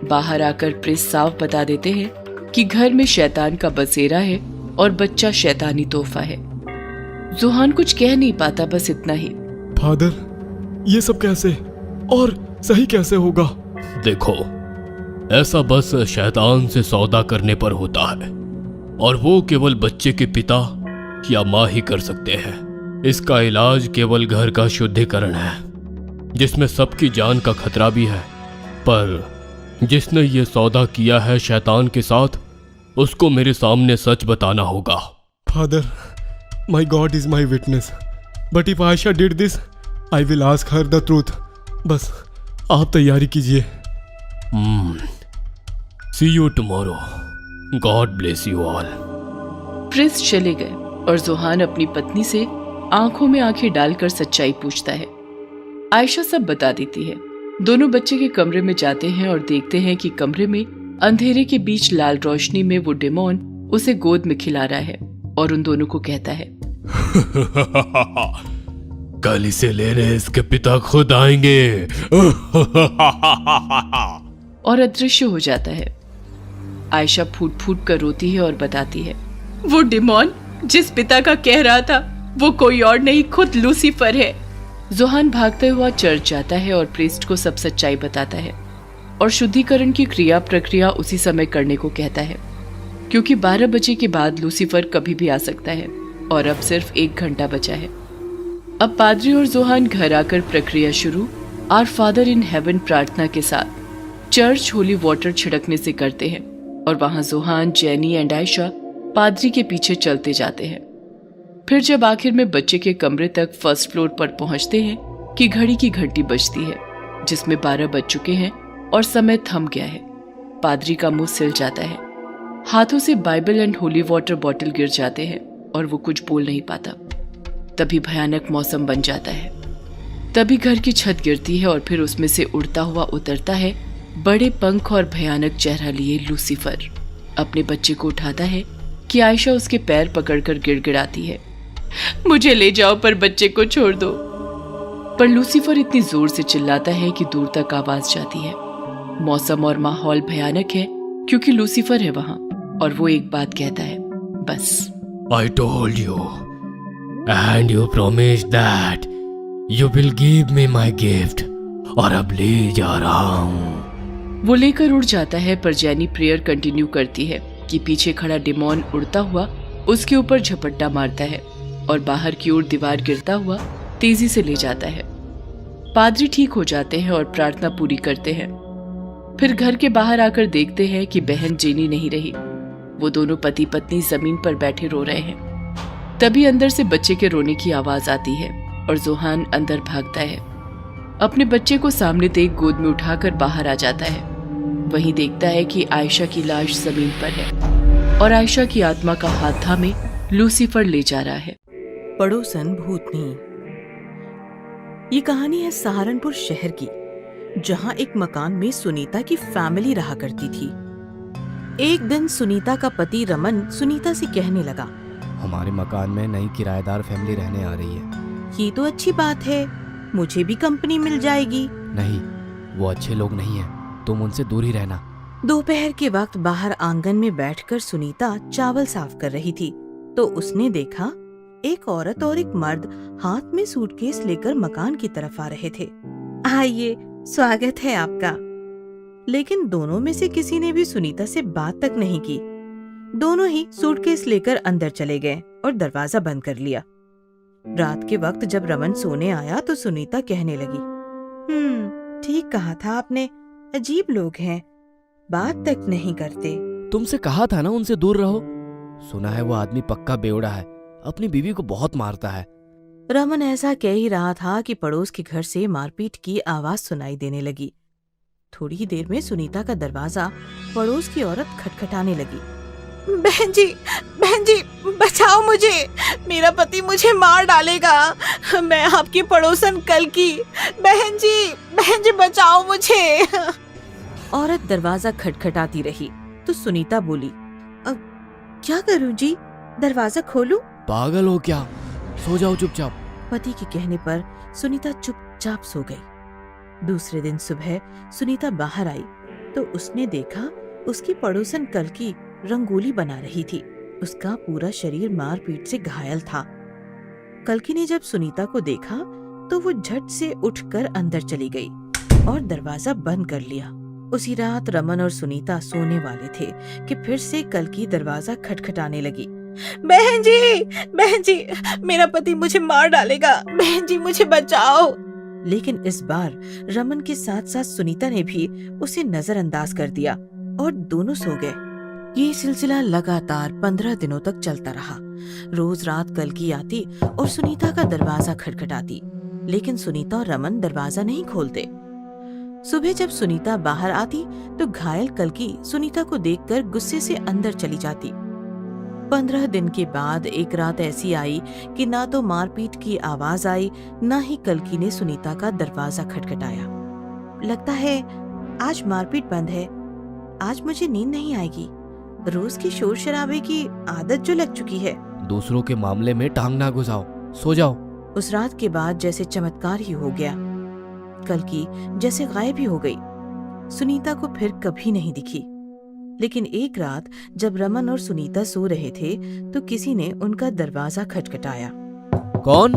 बाहर आकर प्रिस्ट साफ बता देते हैं कि घर में शैतान का बसेरा है और बच्चा शैतानी तोहफा है। जोहान कुछ कह नहीं पाता, बस इतना ही, फादर, ये सब कैसे और सही कैसे होगा? देखो, ऐसा बस शैतान से सौदा करने पर होता है, और वो केवल बच्चे के पिता या माँ ही कर सकते हैं। इसका इलाज केवल घर का शुद्धिकरण है, जिसमें सबकी जान का खतरा भी है। पर जिसने ये सौदा किया है शैतान के साथ, उसको मेरे सामने सच बताना होगा। Father, my God is my witness, but if Ayesha did this, I will ask her the truth. बस आप तैयारी कीजिए। See you tomorrow. God bless you all. Priest चले गए और जोहान अपनी पत्नी से आंखों में आंखें डालकर सच्चाई पूछता है। आयशा सब बता देती है। दोनों बच्चे के कमरे में जाते हैं और देखते हैं कि कमरे में अंधेरे के बीच लाल रोशनी में वो डेमोन उसे गोद में खिला रहा है और उन दोनों को कहता है, कल इसे लेने इसके पिता खुद आएंगे। और अदृश्य हो जाता है। आयशा फूट फूट कर रोती है और बताती है, वो डेमोन जिस पिता का कह रहा था, वो कोई और नहीं, खुद लूसीफर है। जोहान भागते हुआ चर्च जाता है और प्रीस्ट को सब सच्चाई बताता है और शुद्धिकरण की क्रिया प्रक्रिया उसी समय करने को कहता है, क्योंकि 12 बजे के बाद लूसीफर कभी भी आ सकता है और अब सिर्फ 1 घंटा बचा है। अब पादरी और जोहान घर आकर प्रक्रिया शुरू आवर फादर इन हेवन प्रार्थना के साथ चर्च होली वाटर छिड़कने से करते हैं और वहां जोहान, जेनी एंड आयशा पादरी के पीछे चलते जाते हैं। फिर जब आखिर में बच्चे के कमरे तक फर्स्ट फ्लोर पर पहुंचते हैं कि घड़ी की घंटी बजती है, जिसमें 12 बज चुके हैं और समय थम गया है। पादरी का मुंह सिल जाता है, हाथों से Bible and holy water bottle गिर जाते हैं और वो कुछ बोल नहीं पाता। तभी भयानक मौसम बन जाता है। तभी घर की छत गिरती है और फिर उसमें से उड़ता हुआ उतरता है बड़े पंख और भयानक चेहरा लिए लूसीफर। अपने बच्चे को उठाता है कि आयशा उसके पैर पकड़कर गिड़गिड़ाती है, मुझे ले जाओ पर बच्चे को छोड़ दो। पर लूसीफर इतनी जोर से चिल्लाता है कि दूर तक आवाज जाती है। मौसम और माहौल भयानक है क्योंकि लूसीफर है वहां और वो एक बात कहता है, बस। I told you, and you promised that you will give me my gift. और अब ले जा रहा हूँ। वो लेकर उड़ जाता है पर जैनी प्रेयर कंटिन्यू करती है कि पीछे खड़ा डिमोन उड़ता हुआ उसके ऊपर झपट्टा मारता है और बाहर की ओर दीवार गिरता हुआ तेजी से ले जाता है। पादरी ठीक हो जाते हैं और प्रार्थना पूरी करते हैं। फिर घर के बाहर आकर देखते हैं कि बहन जेनी नहीं रही। वो दोनों पति पत्नी जमीन पर बैठे रो रहे हैं। तभी अंदर से बच्चे के रोने की आवाज आती है और जोहान अंदर भागता है। अपने बच्चे को सामने देख गोद में उठाकर बाहर आ जाता है। वहीं देखता है कि आयशा की लाश जमीन पर है और आयशा की आत्मा का हाथ थामे लूसीफर ले जा रहा है। पड़ोसन भूतनी। ये कहानी है सहारनपुर शहर की, जहां एक मकान में सुनीता की फैमिली रहा करती थी। एक दिन सुनीता का पति रमन सुनीता से कहने लगा, हमारे मकान में नई किराएदार फैमिली रहने आ रही है। ये तो अच्छी बात है, मुझे भी कंपनी मिल जाएगी। नहीं, वो अच्छे लोग नहीं हैं, तुम उनसे दूर ही रहना। दोपहर के वक्त बाहर आंगन में बैठकर सुनीता चावल साफ कर रही थी तो उसने देखा एक औरत और एक मर्द हाथ में सूटकेस लेकर मकान की तरफ आ रहे थे। आइए, स्वागत है आपका। लेकिन दोनों में से किसी ने भी सुनीता से बात तक नहीं की। दोनों ही सूटकेस लेकर अंदर चले गए और दरवाजा बंद कर लिया। रात के वक्त जब रमन सोने आया तो सुनीता कहने लगी, ठीक कहा था आपने, अजीब लोग हैं, बात तक नहीं करते। तुमसे कहा था ना उनसे दूर रहो। सुना है वो आदमी पक्का बेवड़ा है, अपनी बीवी को बहुत मारता है। रमन ऐसा कह ही रहा था कि पड़ोस के घर से मारपीट की आवाज सुनाई देने लगी। थोड़ी ही देर में सुनीता का दरवाजा पड़ोस की औरत खटखटाने लगी। बहन जी, बचाओ मुझे, मेरा पति मुझे मार डालेगा, मैं आपकी पड़ोसन कल की। बहन जी बचाओ मुझे। औरत दरवाजा खटखटाती रही तो सुनीता बोली, अब क्या करूं जी, दरवाजा खोलूं? पागल हो क्या, सो जाओ चुपचाप। पति के कहने पर सुनीता चुपचाप सो गई। दूसरे दिन सुबह सुनीता बाहर आई तो उसने देखा उसकी पड़ोसन कल्की रंगोली बना रही थी। उसका पूरा शरीर मारपीट से घायल था। कल्की ने जब सुनीता को देखा तो वो झट से उठकर अंदर चली गई और दरवाजा बंद कर लिया। उसी रात रमन और सुनीता सोने वाले थे कि फिर से कल्की दरवाजा खटखटाने लगी। बहन जी, मेरा पति मुझे मार डालेगा, बहन जी मुझे बचाओ। लेकिन इस बार रमन के साथ साथ सुनीता ने भी उसे नजरअंदाज कर दिया और दोनों सो गए। ये सिलसिला लगातार 15 दिनों तक चलता रहा। रोज रात कल्की आती और सुनीता का दरवाजा खटखटाती, लेकिन सुनीता और रमन दरवाजा नहीं खोलते। सुबह जब सुनीता बाहर आती तो घायल कल्की सुनीता को देखकर गुस्से से अंदर चली जाती। 15 दिन के बाद एक रात ऐसी आई कि ना तो मारपीट की आवाज आई, ना ही कल्की ने सुनीता का दरवाजा खटखटाया। लगता है आज मारपीट बंद है, आज मुझे नींद नहीं आएगी। रोज की शोर शराबे की आदत जो लग चुकी है। दूसरों के मामले में टांग ना घुसाओ, सो जाओ। उस रात के बाद जैसे चमत्कार ही हो गया। कल्की जैसे गायब ही हो गई। सुनीता को फिर कभी नहीं दिखी। लेकिन एक रात जब रमन और सुनीता सो रहे थे तो किसी ने उनका दरवाजा खटखटाया। कौन?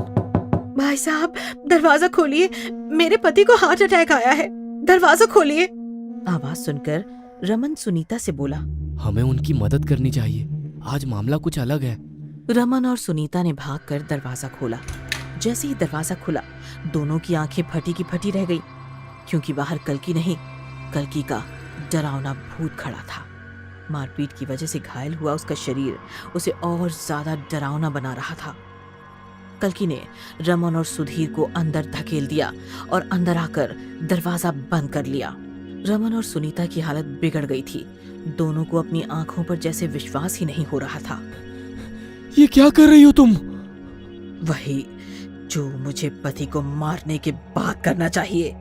भाई साहब, दरवाजा खोलिए, मेरे पति को हार्ट अटैक आया है, दरवाजा खोलिए। आवाज सुनकर रमन सुनीता से बोला, हमें उनकी मदद करनी चाहिए, आज मामला कुछ अलग है। रमन और सुनीता ने भागकर दरवाजा खोला। जैसे ही दरवाजा खुला दोनों की आंखें फटी की फटी रह गई, क्योंकि बाहर कल्की नहीं, कल्की का डरावना भूत खड़ा था। मारपीट की वजह से घायल हुआ उसका शरीर उसे और ज्यादा डरावना बना रहा था। कल्की ने रमन और सुधीर को अंदर धकेल दिया और अंदर आकर दरवाजा बंद कर लिया। रमन और सुनीता की हालत बिगड़ गई थी। दोनों को अपनी आंखों पर जैसे विश्वास ही नहीं हो रहा था। ये क्या कर रही हो तुम? वही जो मुझे पति को मारने के बाद करना चाहिए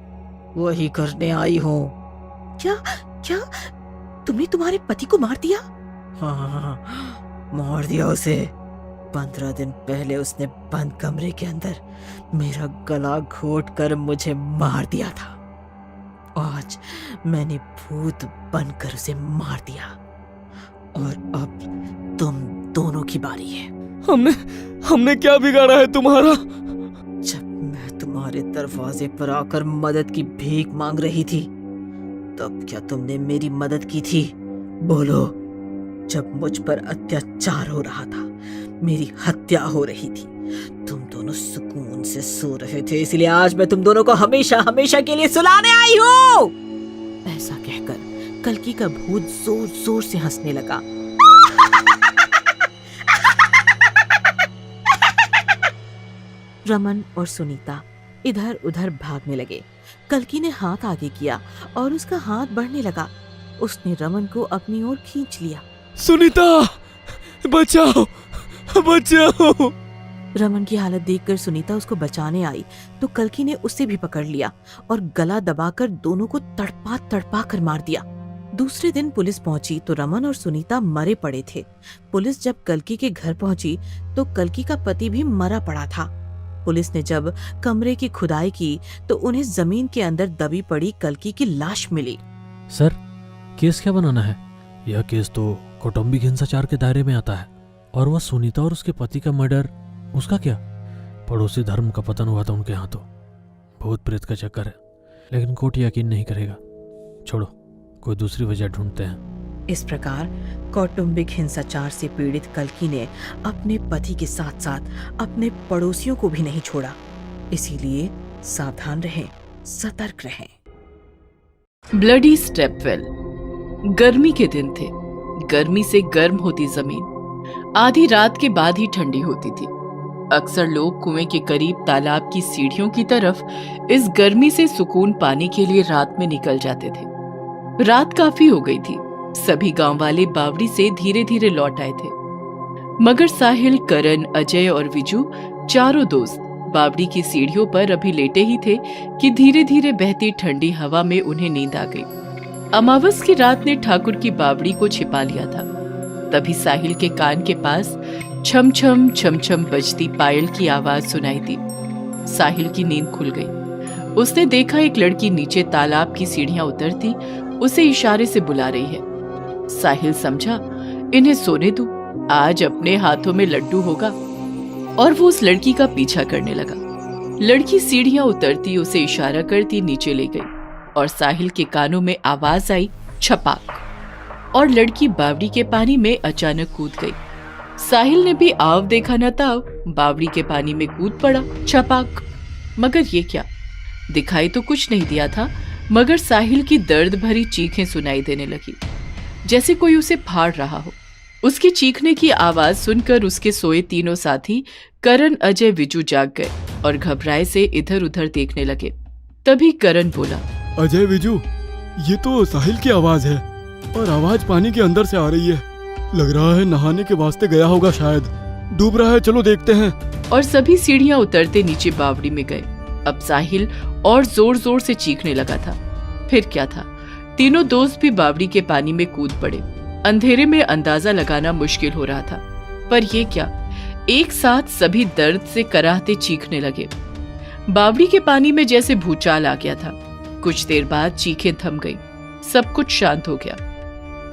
वही करने आई हूँ। क्या क्या तुमने तुम्हारे पति को मार दिया? हाँ, मार दिया उसे। 15 दिन पहले उसने बंद कमरे के अंदर मेरा गला घोट कर मुझे मार दिया था। आज मैंने भूत बनकर उसे मार दिया और अब तुम दोनों की बारी है। हमने क्या बिगाड़ा है तुम्हारा? जब मैं तुम्हारे दरवाजे पर आकर मदद की भीख मांग रही थी तब क्या तुमने मेरी मदद की थी? बोलो। जब मुझ पर अत्याचार हो रहा था, मेरी हत्या हो रही थी, तुम दोनों सुकून से सो रहे थे, इसलिए आज मैं तुम दोनों को हमेशा हमेशा के लिए सुलाने आई हूँ। ऐसा कहकर कल्कि का भूत जोर जोर से हंसने लगा। रमन और सुनीता इधर उधर भागने लगे। कल्कि ने हाथ आगे किया और उसका हाथ बढ़ने लगा। उसने रमन को अपनी ओर खींच लिया। सुनीता, बचाओ बचाओ। रमन की हालत देखकर सुनीता उसको बचाने आई तो कल्कि ने उसे भी पकड़ लिया और गला दबाकर दोनों को तड़पा तड़पा कर मार दिया। दूसरे दिन पुलिस पहुंची तो रमन और सुनीता मरे पड़े थे। पुलिस जब कल्कि के घर पहुंची तो कल्कि का पति भी मरा पड़ा था। पुलिस ने जब कमरे की खुदाई की तो उन्हें जमीन के अंदर दबी पड़ी कल्कि की लाश मिली। सर, केस क्या बनाना है? यह केस तो कौटुंबिक हिंसाचार के दायरे में आता है। और वह सुनीता और उसके पति का मर्डर, उसका क्या? पड़ोसी धर्म का पतन हुआ था उनके हाथों। भूत प्रेत का चक्कर है, लेकिन कोर्ट यकीन नहीं करेगा। छोड़ो, कोई दूसरी वजह ढूंढते हैं। इस प्रकार कौटुंबिक हिंसाचार से पीड़ित कल्कि ने अपने पति के साथ साथ अपने पड़ोसियों को भी नहीं छोड़ा। इसीलिए सावधान रहें, सतर्क रहें। Bloody stepwell. गर्मी के दिन थे। गर्मी से गर्म होती जमीन आधी रात के बाद ही ठंडी होती थी। अक्सर लोग कुएं के करीब तालाब की सीढ़ियों की तरफ इस गर्मी से सुकून पाने के लिए रात में निकल जाते थे। रात काफी हो गई थी। सभी गांव वाले बावड़ी से धीरे धीरे लौट आए थे, मगर साहिल, करण, अजय और विजू, चारों दोस्त बावड़ी की सीढ़ियों पर अभी लेटे ही थे कि धीरे धीरे बहती ठंडी हवा में उन्हें नींद आ गई। अमावस की रात ने ठाकुर की बावड़ी को छिपा लिया था। तभी साहिल के कान के पास छम छम छम छम बजती पायल की आवाज सुनाई दी। साहिल की नींद खुल गई। उसने देखा एक लड़की नीचे तालाब की सीढ़ियां उतरती उसे इशारे से बुला रही है। साहिल समझा, इन्हें सोने दो, आज अपने हाथों में लड्डू होगा, और वो उस लड़की का पीछा करने लगा। लड़की सीढ़ियां उतरती उसे इशारा करती नीचे ले गई और साहिल के कानों में आवाज आई, छपाक, और लड़की बावड़ी के पानी में अचानक कूद गई। साहिल ने भी आव देखा न ताव, बावड़ी के पानी में कूद पड़ा, छपाक। मगर ये क्या? दिखाई तो कुछ नहीं दिया था, मगर साहिल की दर्द भरी चीखें सुनाई देने लगी, जैसे कोई उसे फाड़ रहा हो। उसकी चीखने की आवाज सुनकर उसके सोए तीनों साथी करण, अजय, विजू जाग गए और घबराए से इधर उधर देखने लगे। तभी करण बोला, अजय, विजू, ये तो साहिल की आवाज है और आवाज पानी के अंदर से आ रही है। लग रहा है नहाने के वास्ते गया होगा, शायद डूब रहा है, चलो देखते हैं। और सभी सीढ़ियां उतरते नीचे बावड़ी में गए। अब साहिल और जोर जोर से चीखने लगा था। फिर क्या था, तीनों दोस्त भी बावड़ी के पानी में कूद पड़े। अंधेरे में अंदाजा लगाना मुश्किल हो रहा था, पर ये क्या, एक साथ सभी दर्द से कराहते चीखने लगे। बावड़ी के पानी में जैसे भूचाल आ गया था। कुछ देर बाद चीखें थम गई, सब कुछ शांत हो गया।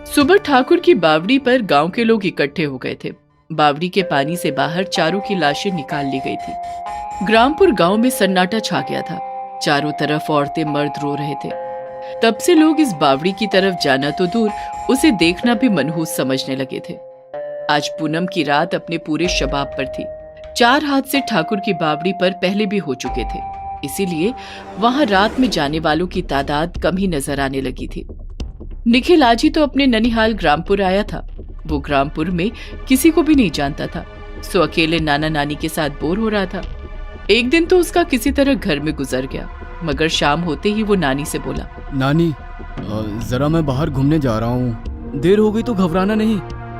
सुबह ठाकुर की बावड़ी पर गांव के लोग इकट्ठे हो गए थे। बावड़ी के पानी से बाहर चारों की लाशें निकाल ली गई थी। ग्रामपुर गांव में सन्नाटा छा गया था। चारों तरफ औरतें, मर्द रो रहे थे। तब से लोग इस बावड़ी की तरफ जाना तो दूर, उसे देखना भी मनहूस समझने लगे थे। आज पूनम की रात अपने पूरे शबाब पर थी। 4 हादसे ठाकुर की बावड़ी पर पहले भी हो चुके थे, इसीलिए वहां रात में जाने वालों की तादाद कम ही नजर आने लगी थी। निखिल आज ही तो अपने ननिहाल ग्रामपुर आया था। वो ग्रामपुर में किसी को भी नहीं जानता था, सो अकेले नाना नानी के साथ बोर हो रहा था। एक दिन तो उसका किसी तरह घर में गुजर गया, मगर शाम होते ही वो नानी से बोला, नानी, जरा मैं बाहर घूमने जा रहा हूँ, देर हो गई तो घबराना नहीं,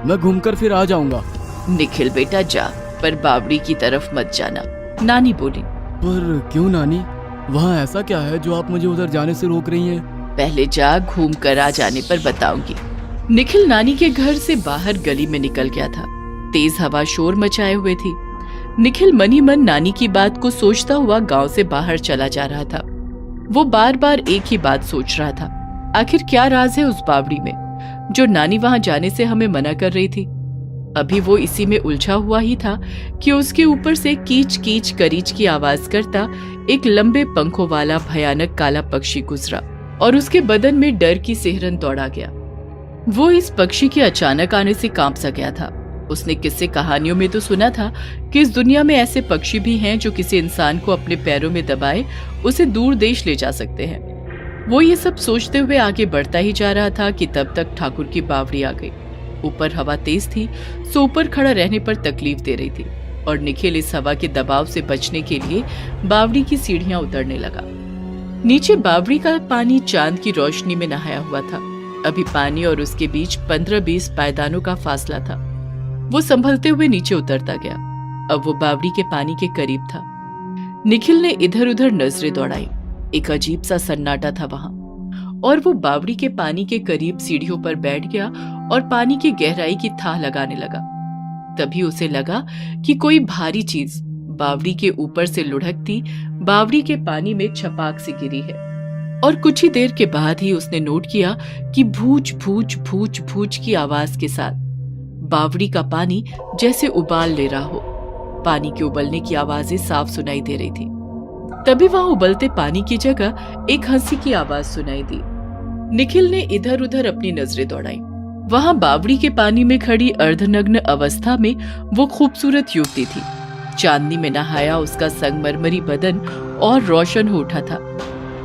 मैं घूमकर फिर आ जाऊंगा। निखिल बेटा जा, पर बावड़ी की तरफ मत जाना, नानी बोली। पर क्यों नानी, वहाँ ऐसा क्या है जो आप मुझे उधर जाने से रोक रही हैं? पहले जा घूम कर आ जाने पर बताऊंगी। निखिल नानी के घर से बाहर गली में निकल गया था। तेज हवा शोर मचाए हुए थी। निखिल मनी मन नानी की बात को सोचता हुआ गांव से बाहर चला जा रहा था। वो बार बार एक ही बात सोच रहा था, आखिर क्या राज है उस बावड़ी में जो नानी वहां जाने से हमें मना कर रही थी। अभी वो इसी में उलझा हुआ ही था कि उसके ऊपर से कीच कीच करीच की आवाज करता एक लंबे पंखों वाला भयानक काला पक्षी गुजरा और उसके बदन में डर की सिहरन दौड़ा गया। वो इस पक्षी के अचानक आने से कांप सा गया था। उसने किस्से कहानियों में तो सुना था कि इस दुनिया में ऐसे पक्षी भी हैं जो किसी इंसान को अपने पैरों में दबाए उसे दूर देश ले जा सकते हैं। वो ये सब सोचते हुए आगे बढ़ता ही जा रहा था कि तब तक ठाकुर की बावड़ी आ गई। ऊपर हवा तेज थी, सो ऊपर खड़ा रहने पर तकलीफ दे रही थी और निखिल इस हवा के दबाव से बचने के लिए बावड़ी की सीढ़ियां उतरने लगा। नीचे बावड़ी का पानी चांद की रोशनी में नहाया हुआ था। अभी पानी और उसके बीच 15-20 पायदानों का फासला था। वो संभलते हुए नीचे उतरता गया। अब वो बावड़ी के पानी के करीब था। निखिल ने इधर उधर नजरें दौड़ाई। एक अजीब सा सन्नाटा था वहां और वो बावड़ी के पानी के करीब सीढ़ियों पर बैठ गया और पानी की गहराई की थाह लगाने लगा। तभी उसे लगा कि कोई भारी चीज बावड़ी के ऊपर से लुढ़कती बावड़ी के पानी में छपाक से गिरी है और कुछ ही देर के बाद ही उसने नोट किया कि भूच भूच भूच भूच की आवाज के साथ बावड़ी का पानी जैसे उबाल ले रहा हो। पानी के उबलने की आवाजें साफ सुनाई दे रही थी। तभी वहां उबलते पानी की जगह एक हंसी की आवाज सुनाई दी। निखिल ने इधर उधर अपनी नजरें दौड़ाई। वहां बावड़ी के पानी में खड़ी अर्धनग्न अवस्था में वो खूबसूरत युवती थी। चांदनी में नहाया उसका संगमरमरी बदन और रोशन हो उठा था।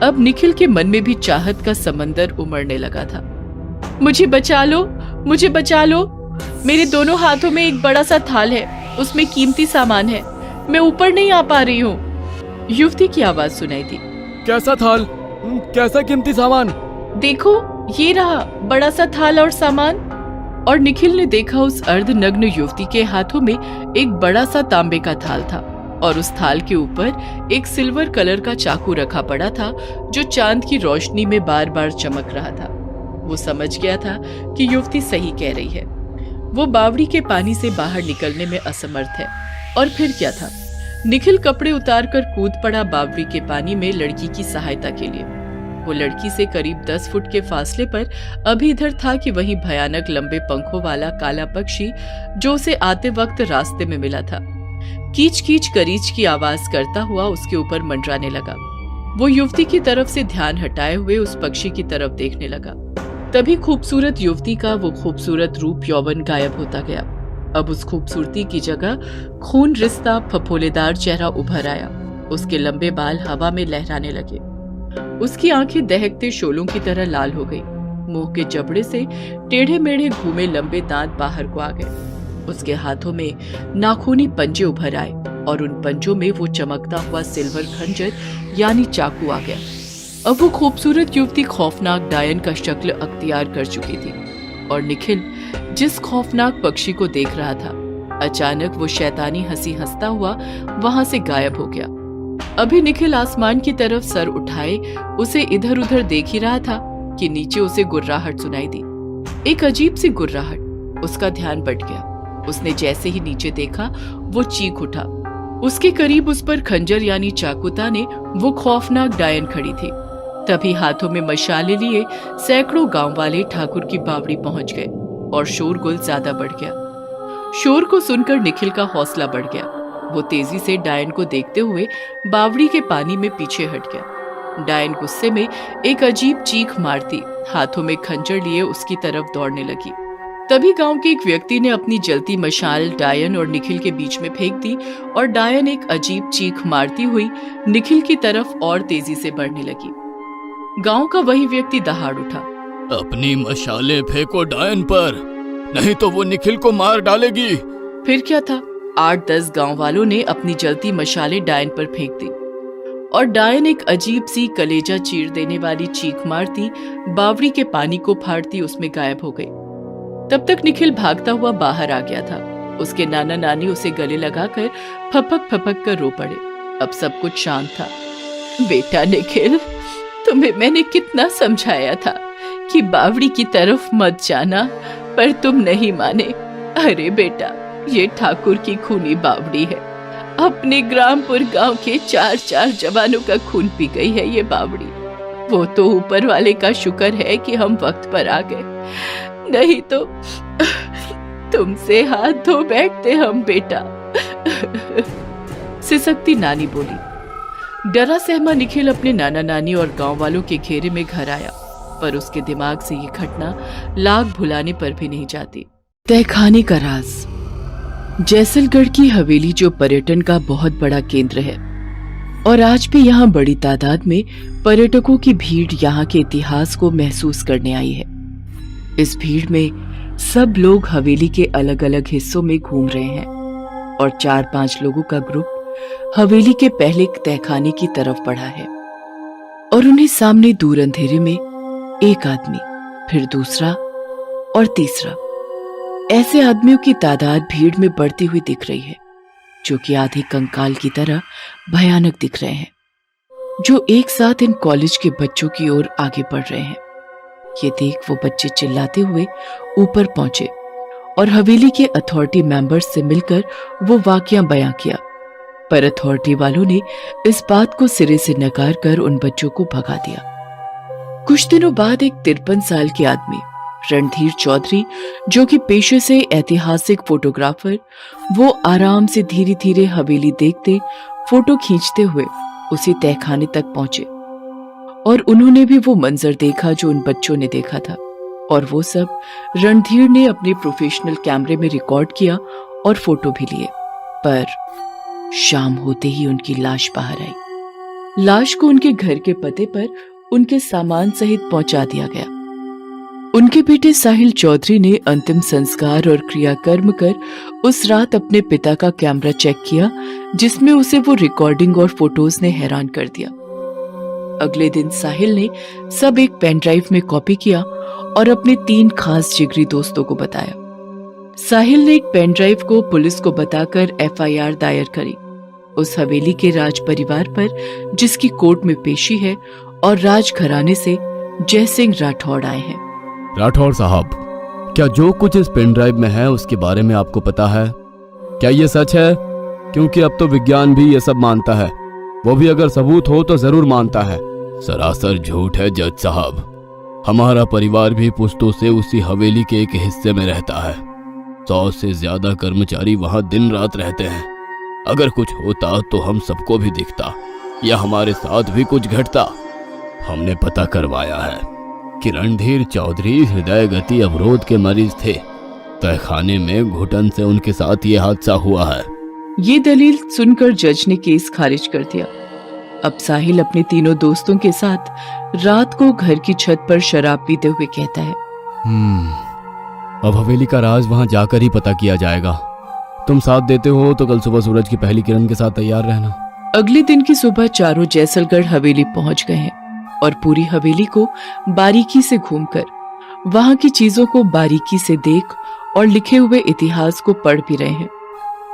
अब निखिल के मन में भी चाहत का समंदर उमड़ने लगा था। मुझे बचा लो, मुझे बचा लो। मेरे दोनों हाथों में एक बड़ा सा थाल है, उसमें कीमती सामान है। मैं ऊपर नहीं आ पा रही हूँ। युवती की आवाज सुनाई दी। कैसा थाल? कैसा कीमती सामान? देखो, ये रहा बड़ा सा थाल और सामान। और निखिल ने देखा उस अर्धनग्न युवती के हाथों में एक बड़ा सा तांबे का थाल था और उस थाल के ऊपर एक सिल्वर कलर का चाकू रखा पड़ा था जो चांद की रोशनी में बार बार चमक रहा था। वो समझ गया था कि युवती सही कह रही है। वो बावड़ी के पानी से बाहर निकलने में असमर्थ है। और फिर क्या था, निखिल कपड़े उतारकर कूद पड़ा बावड़ी के पानी में लड़की की सहायता के लिए। वो लड़की से करीब 10 फुट के फासले पर अभी इधर था कि वही भयानक लंबे पंखों वाला काला पक्षी जो उसे आते वक्त रास्ते में मिला था कीच कीच करीच की आवाज करता हुआ उसके ऊपर मंडराने लगा। वो युवती की तरफ से ध्यान हटाए हुए उस पक्षी की तरफ देखने लगा। तभी खूबसूरत युवती का वो खूबसूरत रूप यौवन गायब होता गया। अब उस खूबसूरती की जगह खून रिश्ता फफोलेदार चेहरा उभर आया। उसके लंबे बाल हवा में लहराने लगे। उसकी आंखें दहकते शोलों की तरह लाल हो गई। मुंह के जबड़े से टेढ़े मेढ़े घूमे लंबे दांत बाहर को आ गए। उसके हाथों में नाखूनी पंजे उभर आए और उन पंजों में वो चमकता हुआ सिल्वर खंजर यानी चाकू आ गया। अब वो खूबसूरत युवती खौफनाक डायन का शक्ल अख्तियार कर चुकी थी और निखिल जिस खौफनाक पक्षी को देख रहा था, अचानक वो शैतानी हंसी हंसता हुआ वहां से गायब हो गया। अभी निखिल आसमान की तरफ सर उठाए उसे इधर उधर देख ही रहा था कि नीचे उसे गुर्राहट सुनाई दी। एक अजीब सी गुर्राहट। उसका ध्यान बट गया। उसने जैसे ही नीचे देखा वो चीख उठा। उसके करीब उस पर खंजर यानी चाकू ताने वो खौफनाक डायन खड़ी थी। तभी हाथों में मशाले लिए सैकड़ों गांव वाले ठाकुर की बावड़ी पहुंच गए और शोरगुल ज्यादा बढ़ गया। शोर को सुनकर निखिल का हौसला बढ़ गया। वो तेजी से डायन को देखते हुए बावड़ी के पानी में पीछे हट गया। डायन गुस्से में एक अजीब चीख मारती हाथों में खंजर लिए उसकी तरफ दौड़ने लगी। तभी गांव के एक व्यक्ति ने अपनी जलती मशाल डायन और निखिल के बीच में फेंक दी और डायन एक अजीब चीख मारती हुई निखिल की तरफ और तेजी से बढ़ने लगी। गांव का वही व्यक्ति दहाड़ उठा। अपनी मशाले फेंको डायन पर, नहीं तो वो निखिल को मार डालेगी। फिर क्या था, 8-10 गांव वालों ने अपनी जलती मशाले डायन पर फेंक दी और डायन एक अजीब सी कलेजा चीर देने वाली चीख मारती बावड़ी के पानी को फाड़ती उसमें गायब हो गई। तब तक निखिल भागता हुआ बाहर आ गया था। उसके नाना नानी उसे गले लगाकर फपक फपक कर रो पड़े। अब सब कुछ शांत था। बेटा निखिल, तुम्हें मैंने कितना समझाया था कि बावड़ी की तरफ मत जाना, पर तुम नहीं माने। अरे बेटा, ये ठाकुर की खूनी बावड़ी है। अपने ग्रामपुर गांव के 4 जवानों का खून पी गई है ये बावड़ी। वो तो ऊपर वाले का शुक्र है कि हम वक्त पर आ गए, नहीं तो तुमसे हाथ धो बैठते हम बेटा। सिसकती नानी बोली। डरा सहमा निखिल अपने नाना नानी और गांव वालों के घेरे में घर आया, पर उसके दिमाग से ये घटना लाख भुलाने पर भी नहीं जाती। तहखाने का राज। जैसलगढ़ की हवेली जो पर्यटन का बहुत बड़ा केंद्र है और आज भी यहाँ बड़ी तादाद में पर्यटकों की भीड़ यहाँ के इतिहास को महसूस करने आई है। इस भीड़ में सब लोग हवेली के अलग अलग हिस्सों में घूम रहे हैं और 4-5 लोगों का ग्रुप हवेली के पहले तहखाने की तरफ बढ़ा है और उन्हें सामने दूर अंधेरे में एक आदमी, फिर दूसरा और तीसरा, ऐसे आदमियों की तादाद भीड़ में बढ़ती हुई दिख रही है, जो कि आधे कंकाल की तरह भयानक दिख रहे हैं, जो एक साथ इन कॉलेज के बच्चों की ओर आगे बढ़ रहे हैं। ये देख वो बच्चे चिल्लाते हुए ऊपर पहुंचे और हवेली के अथॉरिटी मेंबर्स से मिलकर वो वाकया बयां किया, पर अथॉरिटी वालों ने इस बात को सिरे से नकार कर उन बच्चों को भगा दिया। कुछ दिनों बाद एक 53 साल के आदमी रणधीर चौधरी, जो कि पेशे से ऐतिहासिक फोटोग्राफर, वो आराम से धीरे धीरे हवेली देखते, फोटो खींचते हुए उसी तहखाने तक पहुंचे और उन्होंने भी वो मंजर देखा जो उन बच्चों ने देखा था, और वो सब रणधीर ने अपने प्रोफेशनल कैमरे में रिकॉर्ड किया और फोटो भी लिए। पर शाम होते ही उनकी लाश बाहर आई। लाश को उनके घर के पते पर उनके सामान सहित पहुंचा दिया गया। उनके बेटे साहिल चौधरी ने अंतिम संस्कार और क्रियाकर्म कर उस रात अपने पिता का कैमरा चेक किया, जिसमें उसे वो रिकॉर्डिंग और फोटोज ने हैरान कर दिया। अगले दिन साहिल ने सब एक पेन ड्राइव में कॉपी किया और अपने 3 खास जिगरी दोस्तों को बताया। साहिल ने एक पेन ड्राइव को पुलिस को बताकर FIR दायर करी उस हवेली के राज परिवार पर, जिसकी कोर्ट में पेशी है और राज घराने से जय सिंह राठौड़ आए हैं। राठौर साहब, क्या जो कुछ इस पेन ड्राइव में है उसके बारे में आपको पता है? क्या ये सच है? क्योंकि अब तो विज्ञान भी ये सब मानता है, वो भी अगर सबूत हो तो जरूर मानता है। सरासर झूठ है जज साहब। हमारा परिवार भी पुश्तों से उसी हवेली के एक हिस्से में रहता है। 100 से ज्यादा कर्मचारी वहां दिन रात रहते हैं। अगर कुछ होता तो हम सबको भी दिखता या हमारे साथ भी कुछ घटता। हमने पता करवाया है कि रणधीर चौधरी हृदय गति अवरोध के मरीज थे। तहखाने में घुटन से उनके साथ ये हादसा हुआ है। ये दलील सुनकर जज ने केस खारिज कर दिया। अब साहिल अपने तीनों दोस्तों के साथ रात को घर की छत पर शराब पीते हुए कहता है, अब हवेली का राज वहां जाकर ही पता किया जाएगा। तुम साथ देते हो तो कल सुबह सूरज की पहली किरण के साथ तैयार रहना। अगले दिन की सुबह चारों जैसलगढ़ हवेली पहुंच गए हैं और पूरी हवेली को बारीकी से घूमकर वहां की चीजों को बारीकी से देख और लिखे हुए इतिहास को पढ़ भी रहे हैं।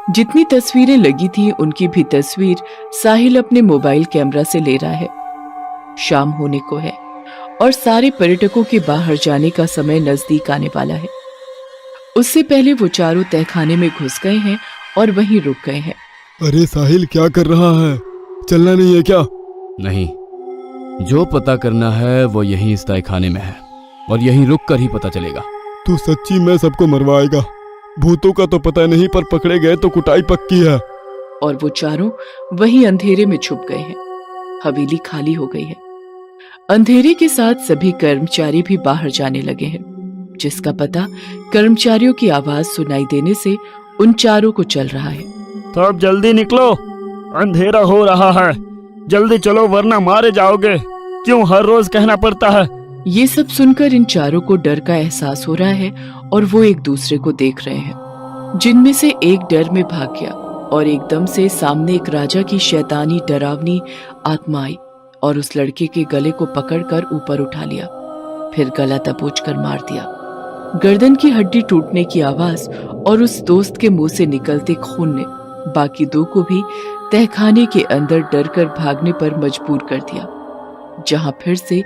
जितनी तस्वीरें लगी थी उनकी भी तस्वीर साहिल अपने मोबाइल कैमरा से ले रहा है। शाम होने को है और सारे पर्यटकों के बाहर जाने का समय नजदीक आने वाला है। उससे पहले वो चारों तहखाने में घुस गए हैं और वहीं रुक गए हैं। अरे साहिल, क्या कर रहा है? चलना नहीं है क्या? नहीं, जो पता करना है वो यहीं इस तहखाने में है और यहीं रुक कर ही पता चलेगा। तू सच्ची में सबको मरवाएगा? भूतों का तो पता नहीं, पर पकड़े गए तो कुटाई पक्की है। और वो चारों वहीं अंधेरे में छुप गए हैं। हवेली खाली हो गई है। अंधेरे के साथ सभी कर्मचारी भी बाहर जाने लगे हैं, जिसका पता कर्मचारियों की आवाज सुनाई देने से उन चारों को चल रहा है। तो अब जल्दी निकलो, अंधेरा हो रहा है। जल्दी चलो वरना मारे जाओगे। क्यों हर रोज कहना पड़ता है? ये सब सुनकर इन चारों को डर का एहसास हो रहा है और वो एक दूसरे को देख रहे हैं, जिनमें से एक डर में भाग गया और एकदम से सामने एक राजा की शैतानी डरावनी आत्मा आई और उस लड़के के गले को पकड़कर ऊपर उठा लिया, फिर गला दबोच कर मार दिया। गर्दन की हड्डी टूटने की आवाज और उस दोस्त के मुंह से निकलते खून ने बाकी दो को भी तहखाने के अंदर डर कर भागने पर मजबूर कर दिया, जहां फिर से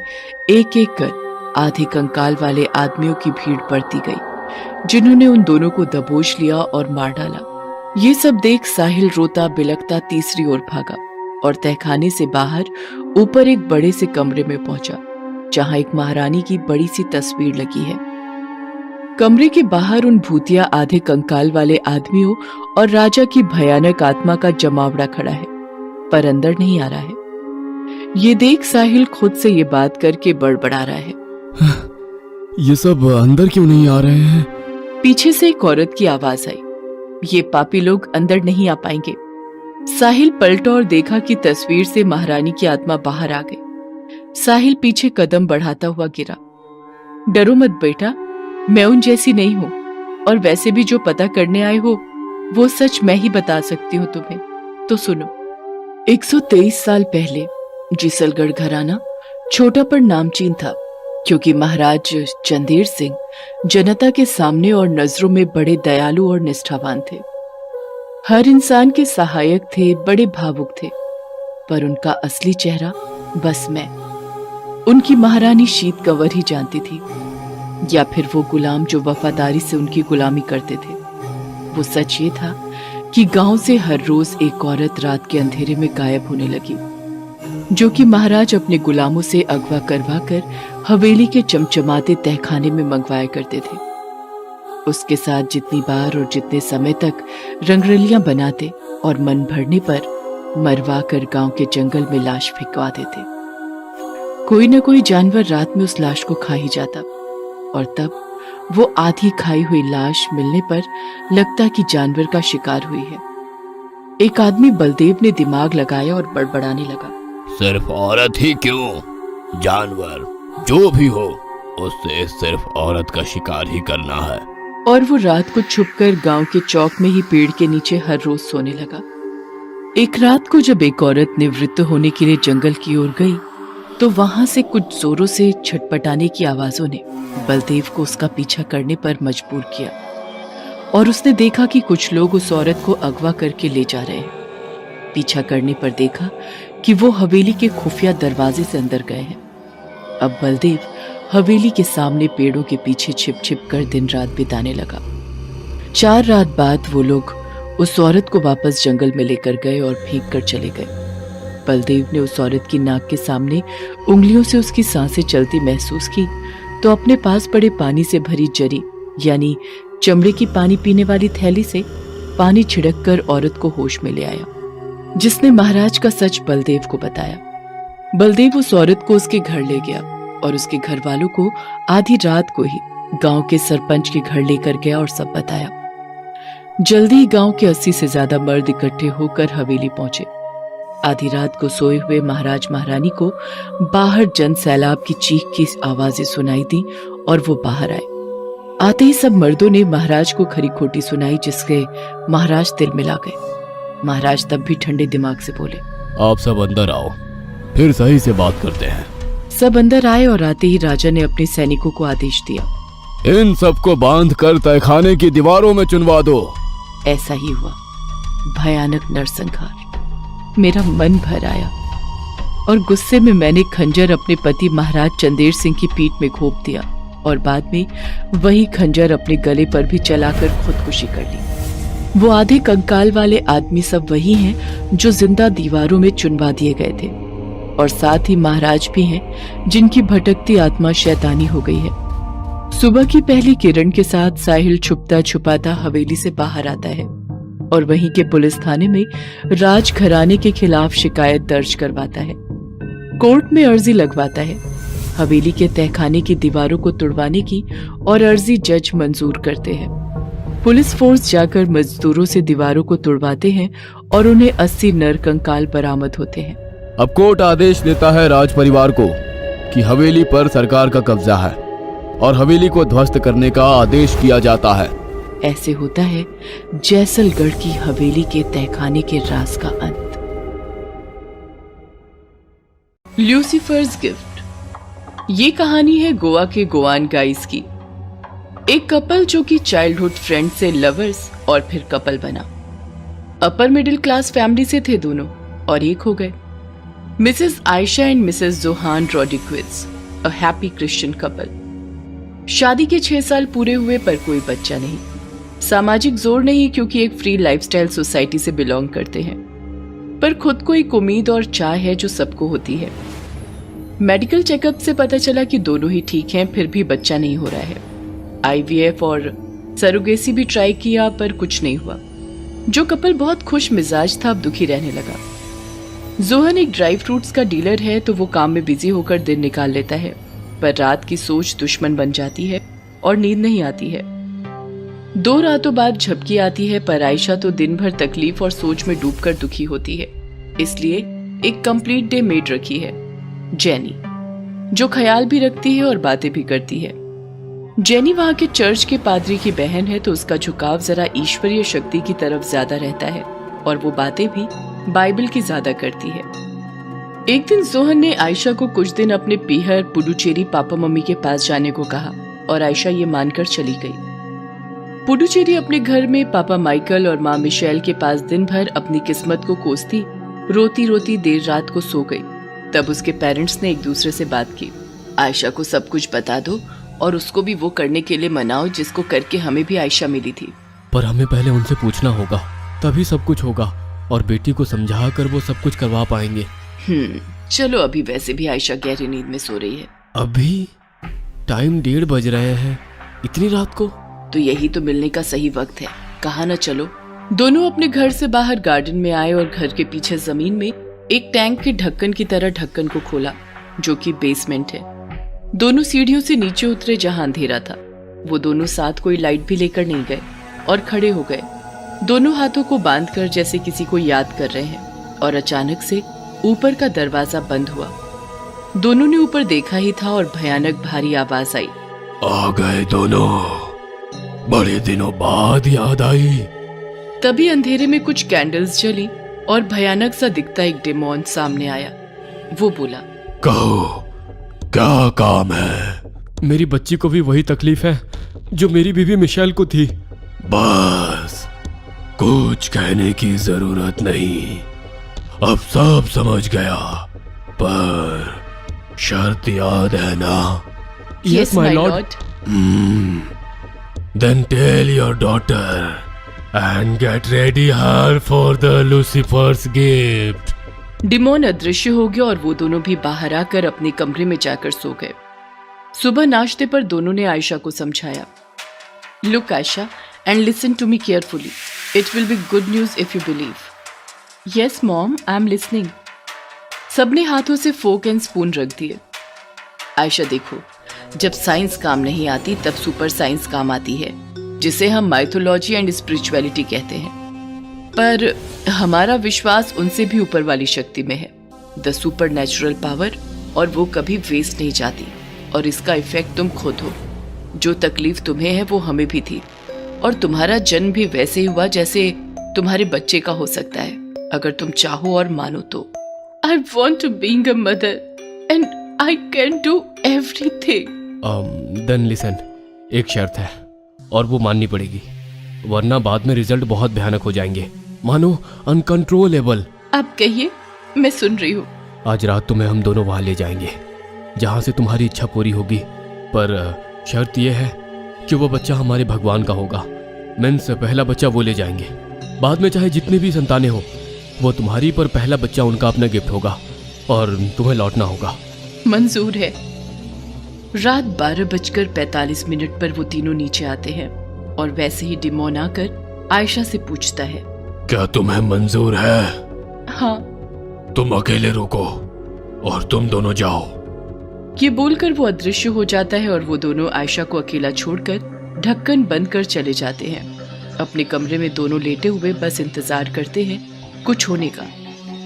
एक एक कर आधे कंकाल वाले आदमियों की भीड़ बढ़ती गई, जिन्होंने उन दोनों को दबोच लिया और मार डाला। ये सब देख साहिल रोता बिलखता तीसरी ओर भागा और तहखाने से बाहर ऊपर एक बड़े से कमरे में पहुंचा, जहां एक महारानी की बड़ी सी तस्वीर लगी है। कमरे के बाहर उन भूतिया आधे कंकाल वाले आदमियों और राजा की भयानक आत्मा का जमावड़ा खड़ा है, पर अंदर नहीं आ रहा है। ये देख साहिल खुद से ये बात करके बड़बड़ा रहा है। ये सब अंदर क्यों नहीं आ रहे हैं? पीछे से एक औरत की आवाज आई, ये पापी लोग अंदर नहीं आ पाएंगे। साहिल पलटा और देखा कि तस्वीर से महारानी की आत्मा बाहर आ गई। साहिल पीछे कदम बढ़ाता हुआ गिरा। डरो मत बेटा, मैं उन जैसी नहीं हूं, और वैसे भी जो पता करने आए हो वो सच मैं ही बता सकती हूँ तुम्हें, तो सुनो। 123 साल पहले जिसलगढ़ घराना छोटा पर नामचीन था, क्योंकि महाराज चंदेर सिंह जनता के सामने और नजरों में बड़े दयालु और निष्ठावान थे। हर इंसान के सहायक थे, बड़े भावुक थे, पर उनका असली चेहरा बस मैं, उनकी महारानी शीत कंवर ही जानती थी, या फिर वो गुलाम जो वफादारी से उनकी गुलामी करते थे। वो सच ये था कि गांव से हर रोज एक औरत रात के अंधेरे में गायब होने लगी, जो कि महाराज अपने गुलामों से अगवा करवा कर हवेली के चमचमाते तहखाने में मंगवाया करते थे। उसके साथ जितनी बार और जितने समय तक रंगरलियां बनाते और मन भरने पर मरवा कर गांव के जंगल में लाश फेंकवा देते। कोई न कोई जानवर रात में उस लाश को खा ही जाता, और तब वो आधी खाई हुई लाश मिलने पर लगता कि जानवर का शिकार हुई है। एक आदमी बलदेव ने दिमाग लगाया और बड़बड़ाने लगा, सिर्फ औरत ही क्यों, जानवर जो भी हो, उससे सिर्फ औरत का शिकार ही करना है। और वो रात को छुपकर गांव के चौक में ही पेड़ के नीचे हर रोज सोने लगा। एक रात को जब एक औरत निवृत्त होने के लिए जंगल की ओर गई, तो वहां से कुछ जोरों से छटपटाने की आवाजों ने बलदेव को उसका पीछा करने पर मजबूर किया, और उसने देखा कि कुछ लोग उस औरत को अगवा करके ले जा रहे हैं। पीछा करने पर देखा कि वो हवेली के खुफिया दरवाजे से अंदर गए हैं। अब बलदेव हवेली के सामने पेड़ों के पीछे छिप छिप कर दिन रात बिताने लगा। 4 रात बाद वो लोग उस औरत को वापस जंगल में लेकर गए और फेंक कर चले गए। बलदेव ने उस औरत की नाक के सामने उंगलियों से उसकी सांसें चलती महसूस की, तो अपने पास पड़े पानी से भरी जरी यानी चमड़े की पानी पीने वाली थैली से पानी छिड़क कर औरत को होश में ले आया, जिसने महाराज का सच बलदेव को बताया। बलदेव उस औरत को उसके घर ले गया और उसके घर वालों को आधी रात को ही गांव के सरपंच के घर लेकर गया और सब बताया। जल्दी ही गांव के 80 से ज्यादा मर्द इकट्ठे होकर हवेली पहुंचे। आधी रात को सोए हुए महाराज महारानी को बाहर जन सैलाब की चीख की आवाजें सुनाई दी और वो बाहर आए। आते ही सब मर्दों ने महाराज को खरी खोटी सुनाई, जिसके महाराज दिल मिला गए। महाराज तब भी ठंडे दिमाग से बोले, आप सब अंदर आओ, फिर सही से बात करते हैं। सब अंदर आए और आते ही राजा ने अपने सैनिकों को आदेश दिया, इन सबको बांध कर तहखाने की दीवारों में चुनवा दो। ऐसा ही हुआ। भयानक नरसंहार। मेरा मन भर आया और गुस्से में मैंने खंजर अपने पति महाराज चंदेर सिंह की पीठ में घोंप दिया और बाद में वही खंजर अपने गले पर भी चलाकर खुदकुशी कर ली। वो आधे कंकाल वाले आदमी सब वही हैं जो जिंदा दीवारों में चुनवा दिए गए थे, और साथ ही महाराज भी हैं जिनकी भटकती आत्मा शैतानी हो गई है। सुबह की पहली किरण के साथ साहिल छुपता छुपाता हवेली से बाहर आता है और वहीं के पुलिस थाने में राज घराने के खिलाफ शिकायत दर्ज करवाता है। कोर्ट में अर्जी लगवाता है। हवेली के तहखाने की दीवारों को तुड़वाने की और अर्जी जज मंजूर करते हैं। पुलिस फोर्स जाकर मजदूरों से दीवारों को तुड़वाते हैं और उन्हें 80 नर कंकाल बरामद होते हैं। अब कोर्ट आदेश देता है राज परिवार को कि हवेली पर सरकार का कब्जा है और हवेली को ध्वस्त करने का आदेश किया जाता है। ऐसे होता है जैसलगढ़ की हवेली के तहखाने के राज का अंत। ल्यूसीफर्स गिफ्ट। ये कहानी है गोवा के गोवान गाइस की। एक कपल जो कि चाइल्डहुड फ्रेंड से लवर्स और फिर कपल बना। अपर मिडिल क्लास फैमिली से थे दोनों और एक हो गए। Mrs Ayesha and Mrs Johan Rodriguez, a happy Christian couple. शादी के 6 साल पूरे हुए पर कोई बच्चा नहीं। सामाजिक जोर नहीं, क्योंकि एक फ्री लाइफस्टाइल सोसाइटी से बिलोंग करते हैं, पर खुद को एक उम्मीद और चाह है जो सबको होती है। मेडिकल चेकअप से पता चला कि दोनों ही ठीक हैं, फिर भी बच्चा नहीं हो रहा है। IVF और सरोगेसी भी ट्राई किया पर कुछ नहीं हुआ। जो कपल बहुत खुश मिजाज था अब दुखी रहने लगा। जोहन एक ड्राई फ्रूट्स का डीलर है, तो वो काम में बिजी होकर दिन निकाल लेता है, पर रात की सोच दुश्मन बन जाती है और नींद नहीं आती है। 2 रातों बाद झपकी आती है, पर आयशा तो दिन भर तकलीफ और सोच में डूबकर दुखी होती है। इसलिए एक कंप्लीट डे मेड रखी है, जेनी, जो ख्याल भी रखती है और बातें भी करती है। जेनी वहां के चर्च के पादरी की बहन है, तो उसका झुकाव जरा ईश्वरीय शक्ति की तरफ ज्यादा रहता है और वो बातें भी बाइबल की ज्यादा करती है। एक दिन जोहन ने आयशा को कुछ दिन अपने पीहर पुडुचेरी पापा मम्मी के पास जाने को कहा और आयशा ये मानकर चली गई। पुडुचेरी अपने घर में पापा माइकल और माँ मिशेल के पास दिन भर अपनी किस्मत को कोसती रोती रोती देर रात को सो गई। तब उसके पेरेंट्स ने एक दूसरे से बात की, आयशा को सब कुछ बता दो और उसको भी वो करने के लिए मनाओ जिसको करके हमें भी आयशा मिली थी। पर हमें पहले उनसे पूछना होगा, तभी सब कुछ होगा और बेटी को समझा कर वो सब कुछ करवा पाएंगे। चलो, अभी वैसे भी आयशा गहरी नींद में सो रही है। अभी टाइम 1:30 बज रहे हैं, इतनी रात को? तो यही तो मिलने का सही वक्त है, कहा ना चलो। दोनों अपने घर से बाहर गार्डन में आए और घर के पीछे जमीन में एक टैंक के ढक्कन की तरह ढक्कन को खोला, जो कि बेसमेंट है। दोनों सीढ़ियों से नीचे उतरे जहां अंधेरा था। वो दोनों साथ कोई लाइट भी लेकर नहीं गए और खड़े हो गए, दोनों हाथों को बांधकर जैसे किसी को याद कर रहे हैं। और अचानक से ऊपर का दरवाजा बंद हुआ। दोनों ने ऊपर देखा ही था और भयानक भारी आवाज आई, आ गए दोनों, बड़े दिनों बाद याद आई। तभी अंधेरे में कुछ कैंडल्स जली और भयानक सा दिखता एक डेमोन सामने आया। वो बोला, कहो क्या काम है? मेरी बच्ची को भी वही तकलीफ है जो मेरी बीवी मिशेल को थी। बस, कुछ कहने की जरूरत नहीं, अब सब समझ गया, पर शर्त याद है ना? Yes, my lord. Then tell your daughter and get ready her for the Lucifer's gift. Demon अदृश्य हो गया और वो दोनों भी बाहर आकर अपने कमरे में जाकर सो गए। सुबह नाश्ते पर दोनों ने आयशा को समझाया, look Ayesha and listen to me carefully, it will be good news if you believe. Yes mom, I am listening. सबने हाथों से फोक एंड स्पून रख दिए। आयशा देखो, जब साइंस काम नहीं आती तब सुपर साइंस काम आती है, जिसे हम माइथोलॉजी एंड स्पिरिचुअलिटी कहते हैं। पर हमारा विश्वास उनसे भी ऊपर वाली शक्ति में है, द सुपर नेचुरल पावर, और वो कभी वेस्ट नहीं जाती। और इसका इफेक्ट तुम खुद हो। जो तकलीफ तुम्हें है वो हमें भी थी, और तुम्हारा जन्म भी वैसे ही हुआ जैसे तुम्हारे बच्चे का हो सकता है, अगर तुम चाहो और मानो तो। I want to being a mother and I can do everything. Then listen, एक शर्त है और वो माननी पड़ेगी, वरना बाद में रिजल्ट बहुत भयानक हो जाएंगे, मानो अनकंट्रोलेबल। आप कहिए, मैं सुन रही हूँ। आज रात तुम्हें हम दोनों वहां ले जाएंगे जहां से तुम्हारी इच्छा पूरी होगी, पर शर्त यह है कि वो बच्चा हमारे भगवान का होगा। मीन्स पहला बच्चा वो ले जाएंगे, बाद में चाहे जितनी भी संतानें हो वो तुम्हारी, पर पहला बच्चा उनका अपना गिफ्ट होगा और तुम्हें लौटना होगा। मंजूर है। रात 12:45 पर वो तीनों नीचे आते हैं और वैसे ही डिमोन आकर आयशा से पूछता है, क्या तुम्हें मंजूर है? हाँ। तुम अकेले रुको और तुम दोनों जाओ। ये बोलकर वो अदृश्य हो जाता है और वो दोनों आयशा को अकेला छोड़कर ढक्कन बंद कर चले जाते हैं। अपने कमरे में दोनों लेटे हुए बस इंतजार करते हैं कुछ होने का,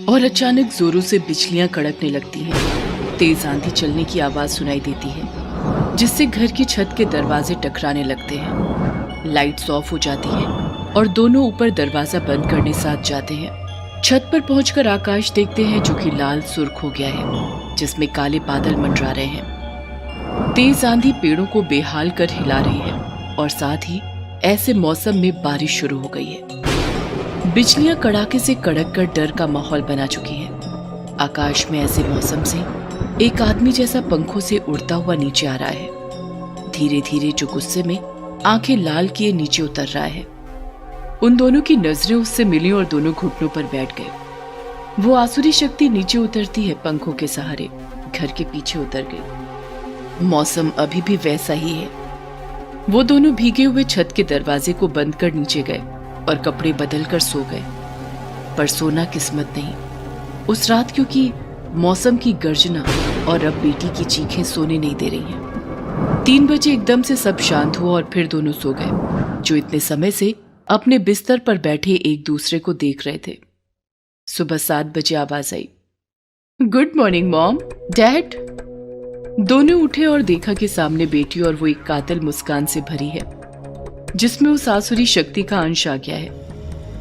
और अचानक जोरों से बिजलियां कड़कने लगती हैं। तेज आंधी चलने की आवाज सुनाई देती है, जिससे घर की छत के दरवाजे टकराने लगते हैं। लाइट्स ऑफ हो जाती हैं और दोनों ऊपर दरवाजा बंद करने साथ जाते हैं। छत पर पहुंचकर आकाश देखते हैं जो कि लाल सुर्ख हो गया है, जिसमें काले बादल मंडरा रहे हैं। तेज आंधी पेड़ों को बेहाल कर हिला रही है और साथ ही ऐसे मौसम में बारिश शुरू हो गई है। बिजलियां कड़ाके से कड़क कर डर का माहौल बना चुकी है। आकाश में ऐसे मौसम से एक आदमी जैसा पंखों से उड़ता हुआ नीचे आ रहा है। धीरे धीरे जो गुस्से में आंखें लाल किए नीचे उतर रहा है। उन दोनों की नजरें उससे मिली और दोनों घुटनों पर बैठ गए। वो आसुरी शक्ति नीचे उतरती है पंखों के सहारे घर के पीछे उतर गई। मौसम अभी भी वैसा ही है। वो दोनों भीगे हुए छत के दरवाजे को बंद कर नीचे गए और कपड़े बदल कर सो गए। पर सोना किस्मत नहीं उस रात, क्योंकि मौसम की गर्जना और अब बेटी की चीखें सोने नहीं दे रही हैं। 3 बजे एकदम से सब शांत हुआ और फिर दोनों सो गए, जो इतने समय से अपने बिस्तर पर बैठे एक दूसरे को देख रहे थे। सुबह 7 बजे आवाज आई, गुड मॉर्निंग मॉम, डैड। दोनों उठे और देखा कि सामने बेटी और वो एक कातिल मुस्कान से भरी है, जिसमें उस आसुरी शक्ति का अंश आ गया है।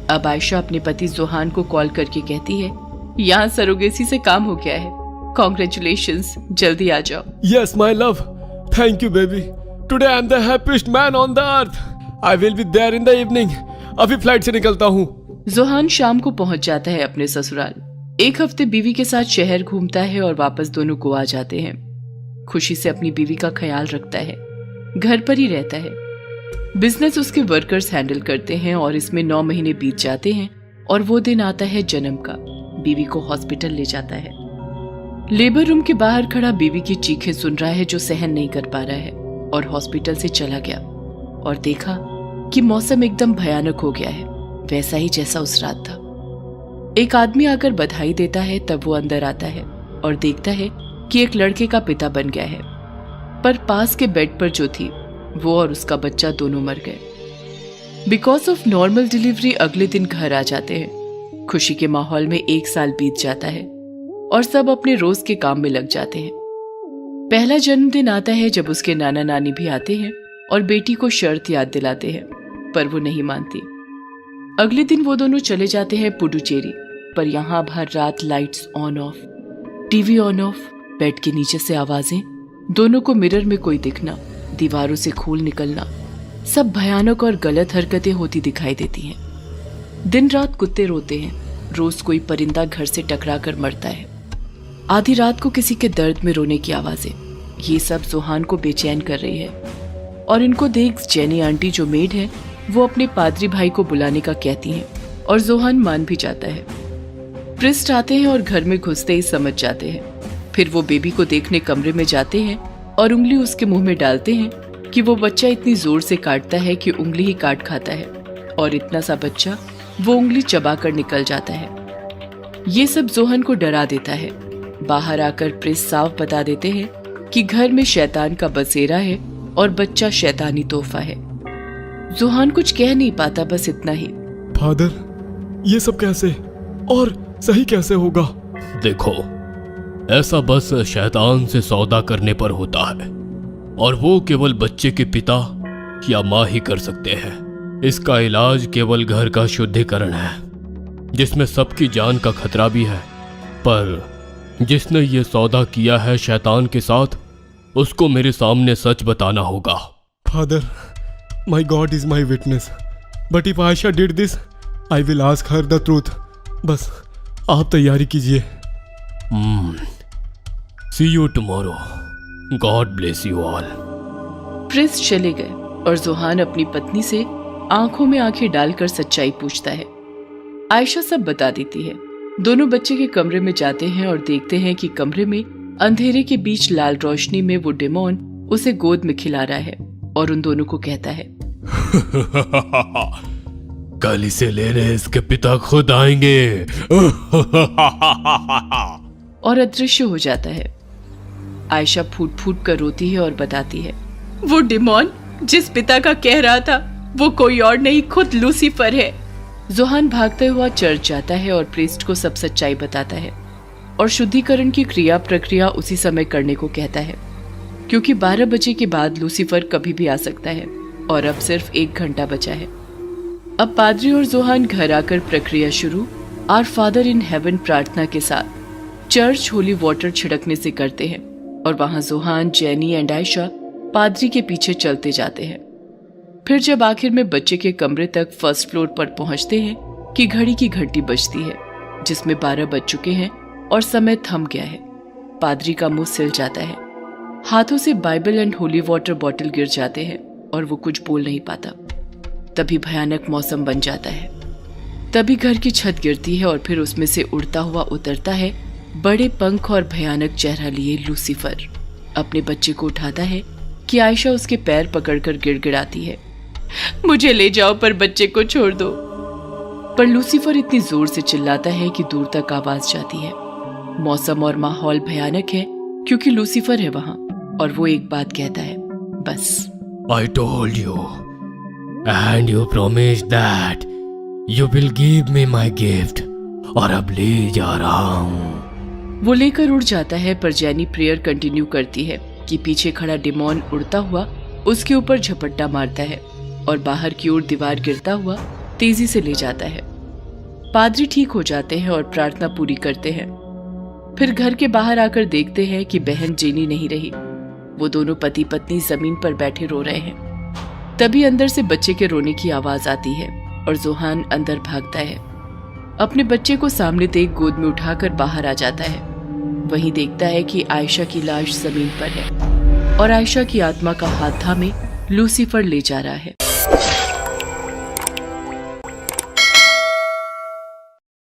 अब आयशा अपने पति जोहान को कॉल करके कहती है, यहाँ सरोगेसी से काम हो गया है, कॉन्ग्रेचुलेशंस, जल्दी आ जाओ। Yes, my love. Thank you, baby. Today I'm the happiest man on the earth. I will be there in the evening. अभी फ्लाइट से निकलता हूँ। जोहान शाम को पहुंच जाता है अपने ससुराल। 1 हफ्ते बीवी के साथ शहर घूमता है और वापस दोनों गोवा जाते हैं। खुशी से अपनी बीवी का ख्याल रखता है, घर पर ही रहता है। बिजनेस उसके वर्कर्स हैंडल करते हैं और इसमें 9 महीने बीत जाते हैं और वो दिन आता है जन्म का। बीवी को हॉस्पिटल ले जाता है। लेबर रूम के बाहर खड़ा बीवी की चीखें सुन रहा है, जो सहन नहीं कर पा रहा है, और हॉस्पिटल से चला गया और देखा कि मौसम एकदम भयानक हो गया है, वैसा ही जैसा उस रात था। एक आदमी आकर बधाई देता है, तब वो अंदर आता है और देखता है कि एक लड़के का पिता बन गया है। पर पास के बेड पर जो थी, वो और उसका बच्चा दोनों मर गए। बिकॉज ऑफ नॉर्मल डिलीवरी अगले दिन घर आ जाते हैं। खुशी के माहौल में 1 साल बीत जाता है और सब अपने रोज के काम में लग जाते हैं। पहला जन्मदिन आता है जब उसके नाना नानी भी आते हैं और बेटी को शर्त याद दिलाते हैं, पर वो नहीं मानती। अगले दिन वो दोनों चले जाते हैं पुडुचेरी, पर यहाँ भर रात lights on off, TV on off, bed के नीचे से आवाजें, दोनों को मिरर में कोई दिखना, दीवारों से खून निकलना, सब भयानक और गलत हरकतें होती दिखाई देती हैं। दिन रात कुत्ते रोते हैं, रोज कोई परिंदा घर से टकरा कर मरता है। आधी रात को किसी के दर्द में रोने की आवाजें, ये सब जोहान को बेचैन कर रही है। और इनको देख जेनी आंटी जो मेड है, वो अपने पादरी भाई को बुलाने का कहती हैं और जोहान मान भी जाता है। प्रिस्ट आते हैं और घर में घुसते ही समझ जाते हैं। फिर वो बेबी को देखने कमरे में जाते हैं और उंगली उसके मुंह में डालते हैं कि वो बच्चा इतनी जोर से काटता है कि उंगली ही काट खाता है, और इतना सा बच्चा वो उंगली चबा कर निकल जाता है। ये सब जोहन को डरा देता है। बाहर आकर प्रिस्ट साफ बता देते हैं कि घर में शैतान का बसेरा है और बच्चा शैतानी तोहफा है। जोहान कुछ कह नहीं पाता, बस इतना ही, फादर, ये सब कैसे और सही कैसे होगा? देखो, ऐसा बस शैतान से सौदा करने पर होता है, और वो केवल बच्चे के पिता या माँ ही कर सकते हैं। इसका इलाज केवल घर का शुद्धिकरण है, जिसमें सबकी जान का खतरा भी है। पर जिसने ये सौदा किया है शैतान के साथ, उसको मेरे सामने सच बताना होगा। Father, my God is my witness, but if Ayesha did this, I will ask her the truth. बस आप तैयारी कीजिए। See you tomorrow. God bless you all. Priest चले गए और जोहान अपनी पत्नी से आंखों में आंखें डालकर सच्चाई पूछता है। आयशा सब बता देती है। दोनों बच्चे के कमरे में जाते हैं और देखते हैं कि कमरे में अंधेरे के बीच लाल रोशनी में वो डेमोन उसे गोद में खिला रहा है और उन दोनों को कहता है, कल इसे लेने इसके पिता खुद आएंगे। और अदृश्य हो जाता है। आयशा फूट फूट कर रोती है और बताती है, वो डेमोन जिस पिता का कह रहा था, वो कोई और नहीं, खुद लूसीफर है। जोहान भागते हुआ चर्च जाता है और प्रीस्ट को सब सच्चाई बताता है और शुद्धिकरण की क्रिया प्रक्रिया उसी समय करने को कहता है, क्योंकि 12 बजे के बाद लूसीफर कभी भी आ सकता है और अब सिर्फ 1 घंटा बचा है। अब पादरी और जोहान घर आकर प्रक्रिया शुरू आवर फादर इन हेवन प्रार्थना के साथ चर्च होली वाटर छिड़कने से करते हैं और वहां जोहान, जेनी एंड आयशा पादरी के पीछे चलते जाते हैं। फिर जब आखिर में बच्चे के कमरे तक फर्स्ट फ्लोर पर पहुंचते हैं कि घड़ी की घंटी बजती है जिसमें 12 बज चुके हैं और समय थम गया है। पादरी का मुंह सिल जाता है, हाथों से Bible and holy water bottle गिर जाते हैं और वो कुछ बोल नहीं पाता। तभी भयानक मौसम बन जाता है। तभी घर की छत गिरती है और फिर उसमें से उड़ता हुआ उतरता है बड़े पंख और भयानक चेहरा लिए लूसीफर। अपने बच्चे को उठाता है कि आयशा उसके पैर पकड़कर गिड़गिड़ाती है, मुझे ले जाओ पर बच्चे को छोड़ दो। पर लूसीफर इतनी जोर से चिल्लाता है कि दूर तक आवाज जाती है। मौसम और माहौल भयानक है क्योंकि लूसीफर है वहां और वो एक बात कहता है, बस। I told you, and you promised that you will give me my gift. और अब ले जा रहा हूँ। वो लेकर उड़ जाता है पर जैनी प्रेयर कंटिन्यू करती है कि पीछे खड़ा डिमोन उड़ता हुआ उसके ऊपर झपट्टा मारता है और बाहर की ओर दीवार गिरता हुआ तेजी से ले जाता है। पादरी ठीक हो जाते हैं और प्रार्थना पूरी करते हैं। फिर घर के बाहर आकर देखते हैं कि बहन जेनी नहीं रही। वो दोनों पति पत्नी जमीन पर बैठे रो रहे हैं। तभी अंदर से बच्चे के रोने की आवाज आती है और जोहान अंदर भागता है। अपने बच्चे को सामने देख गोद में उठाकर बाहर आ जाता है। वहीं देखता है कि आयशा की लाश जमीन पर है और आयशा की आत्मा का हाथ थामे लूसीफर ले जा रहा है।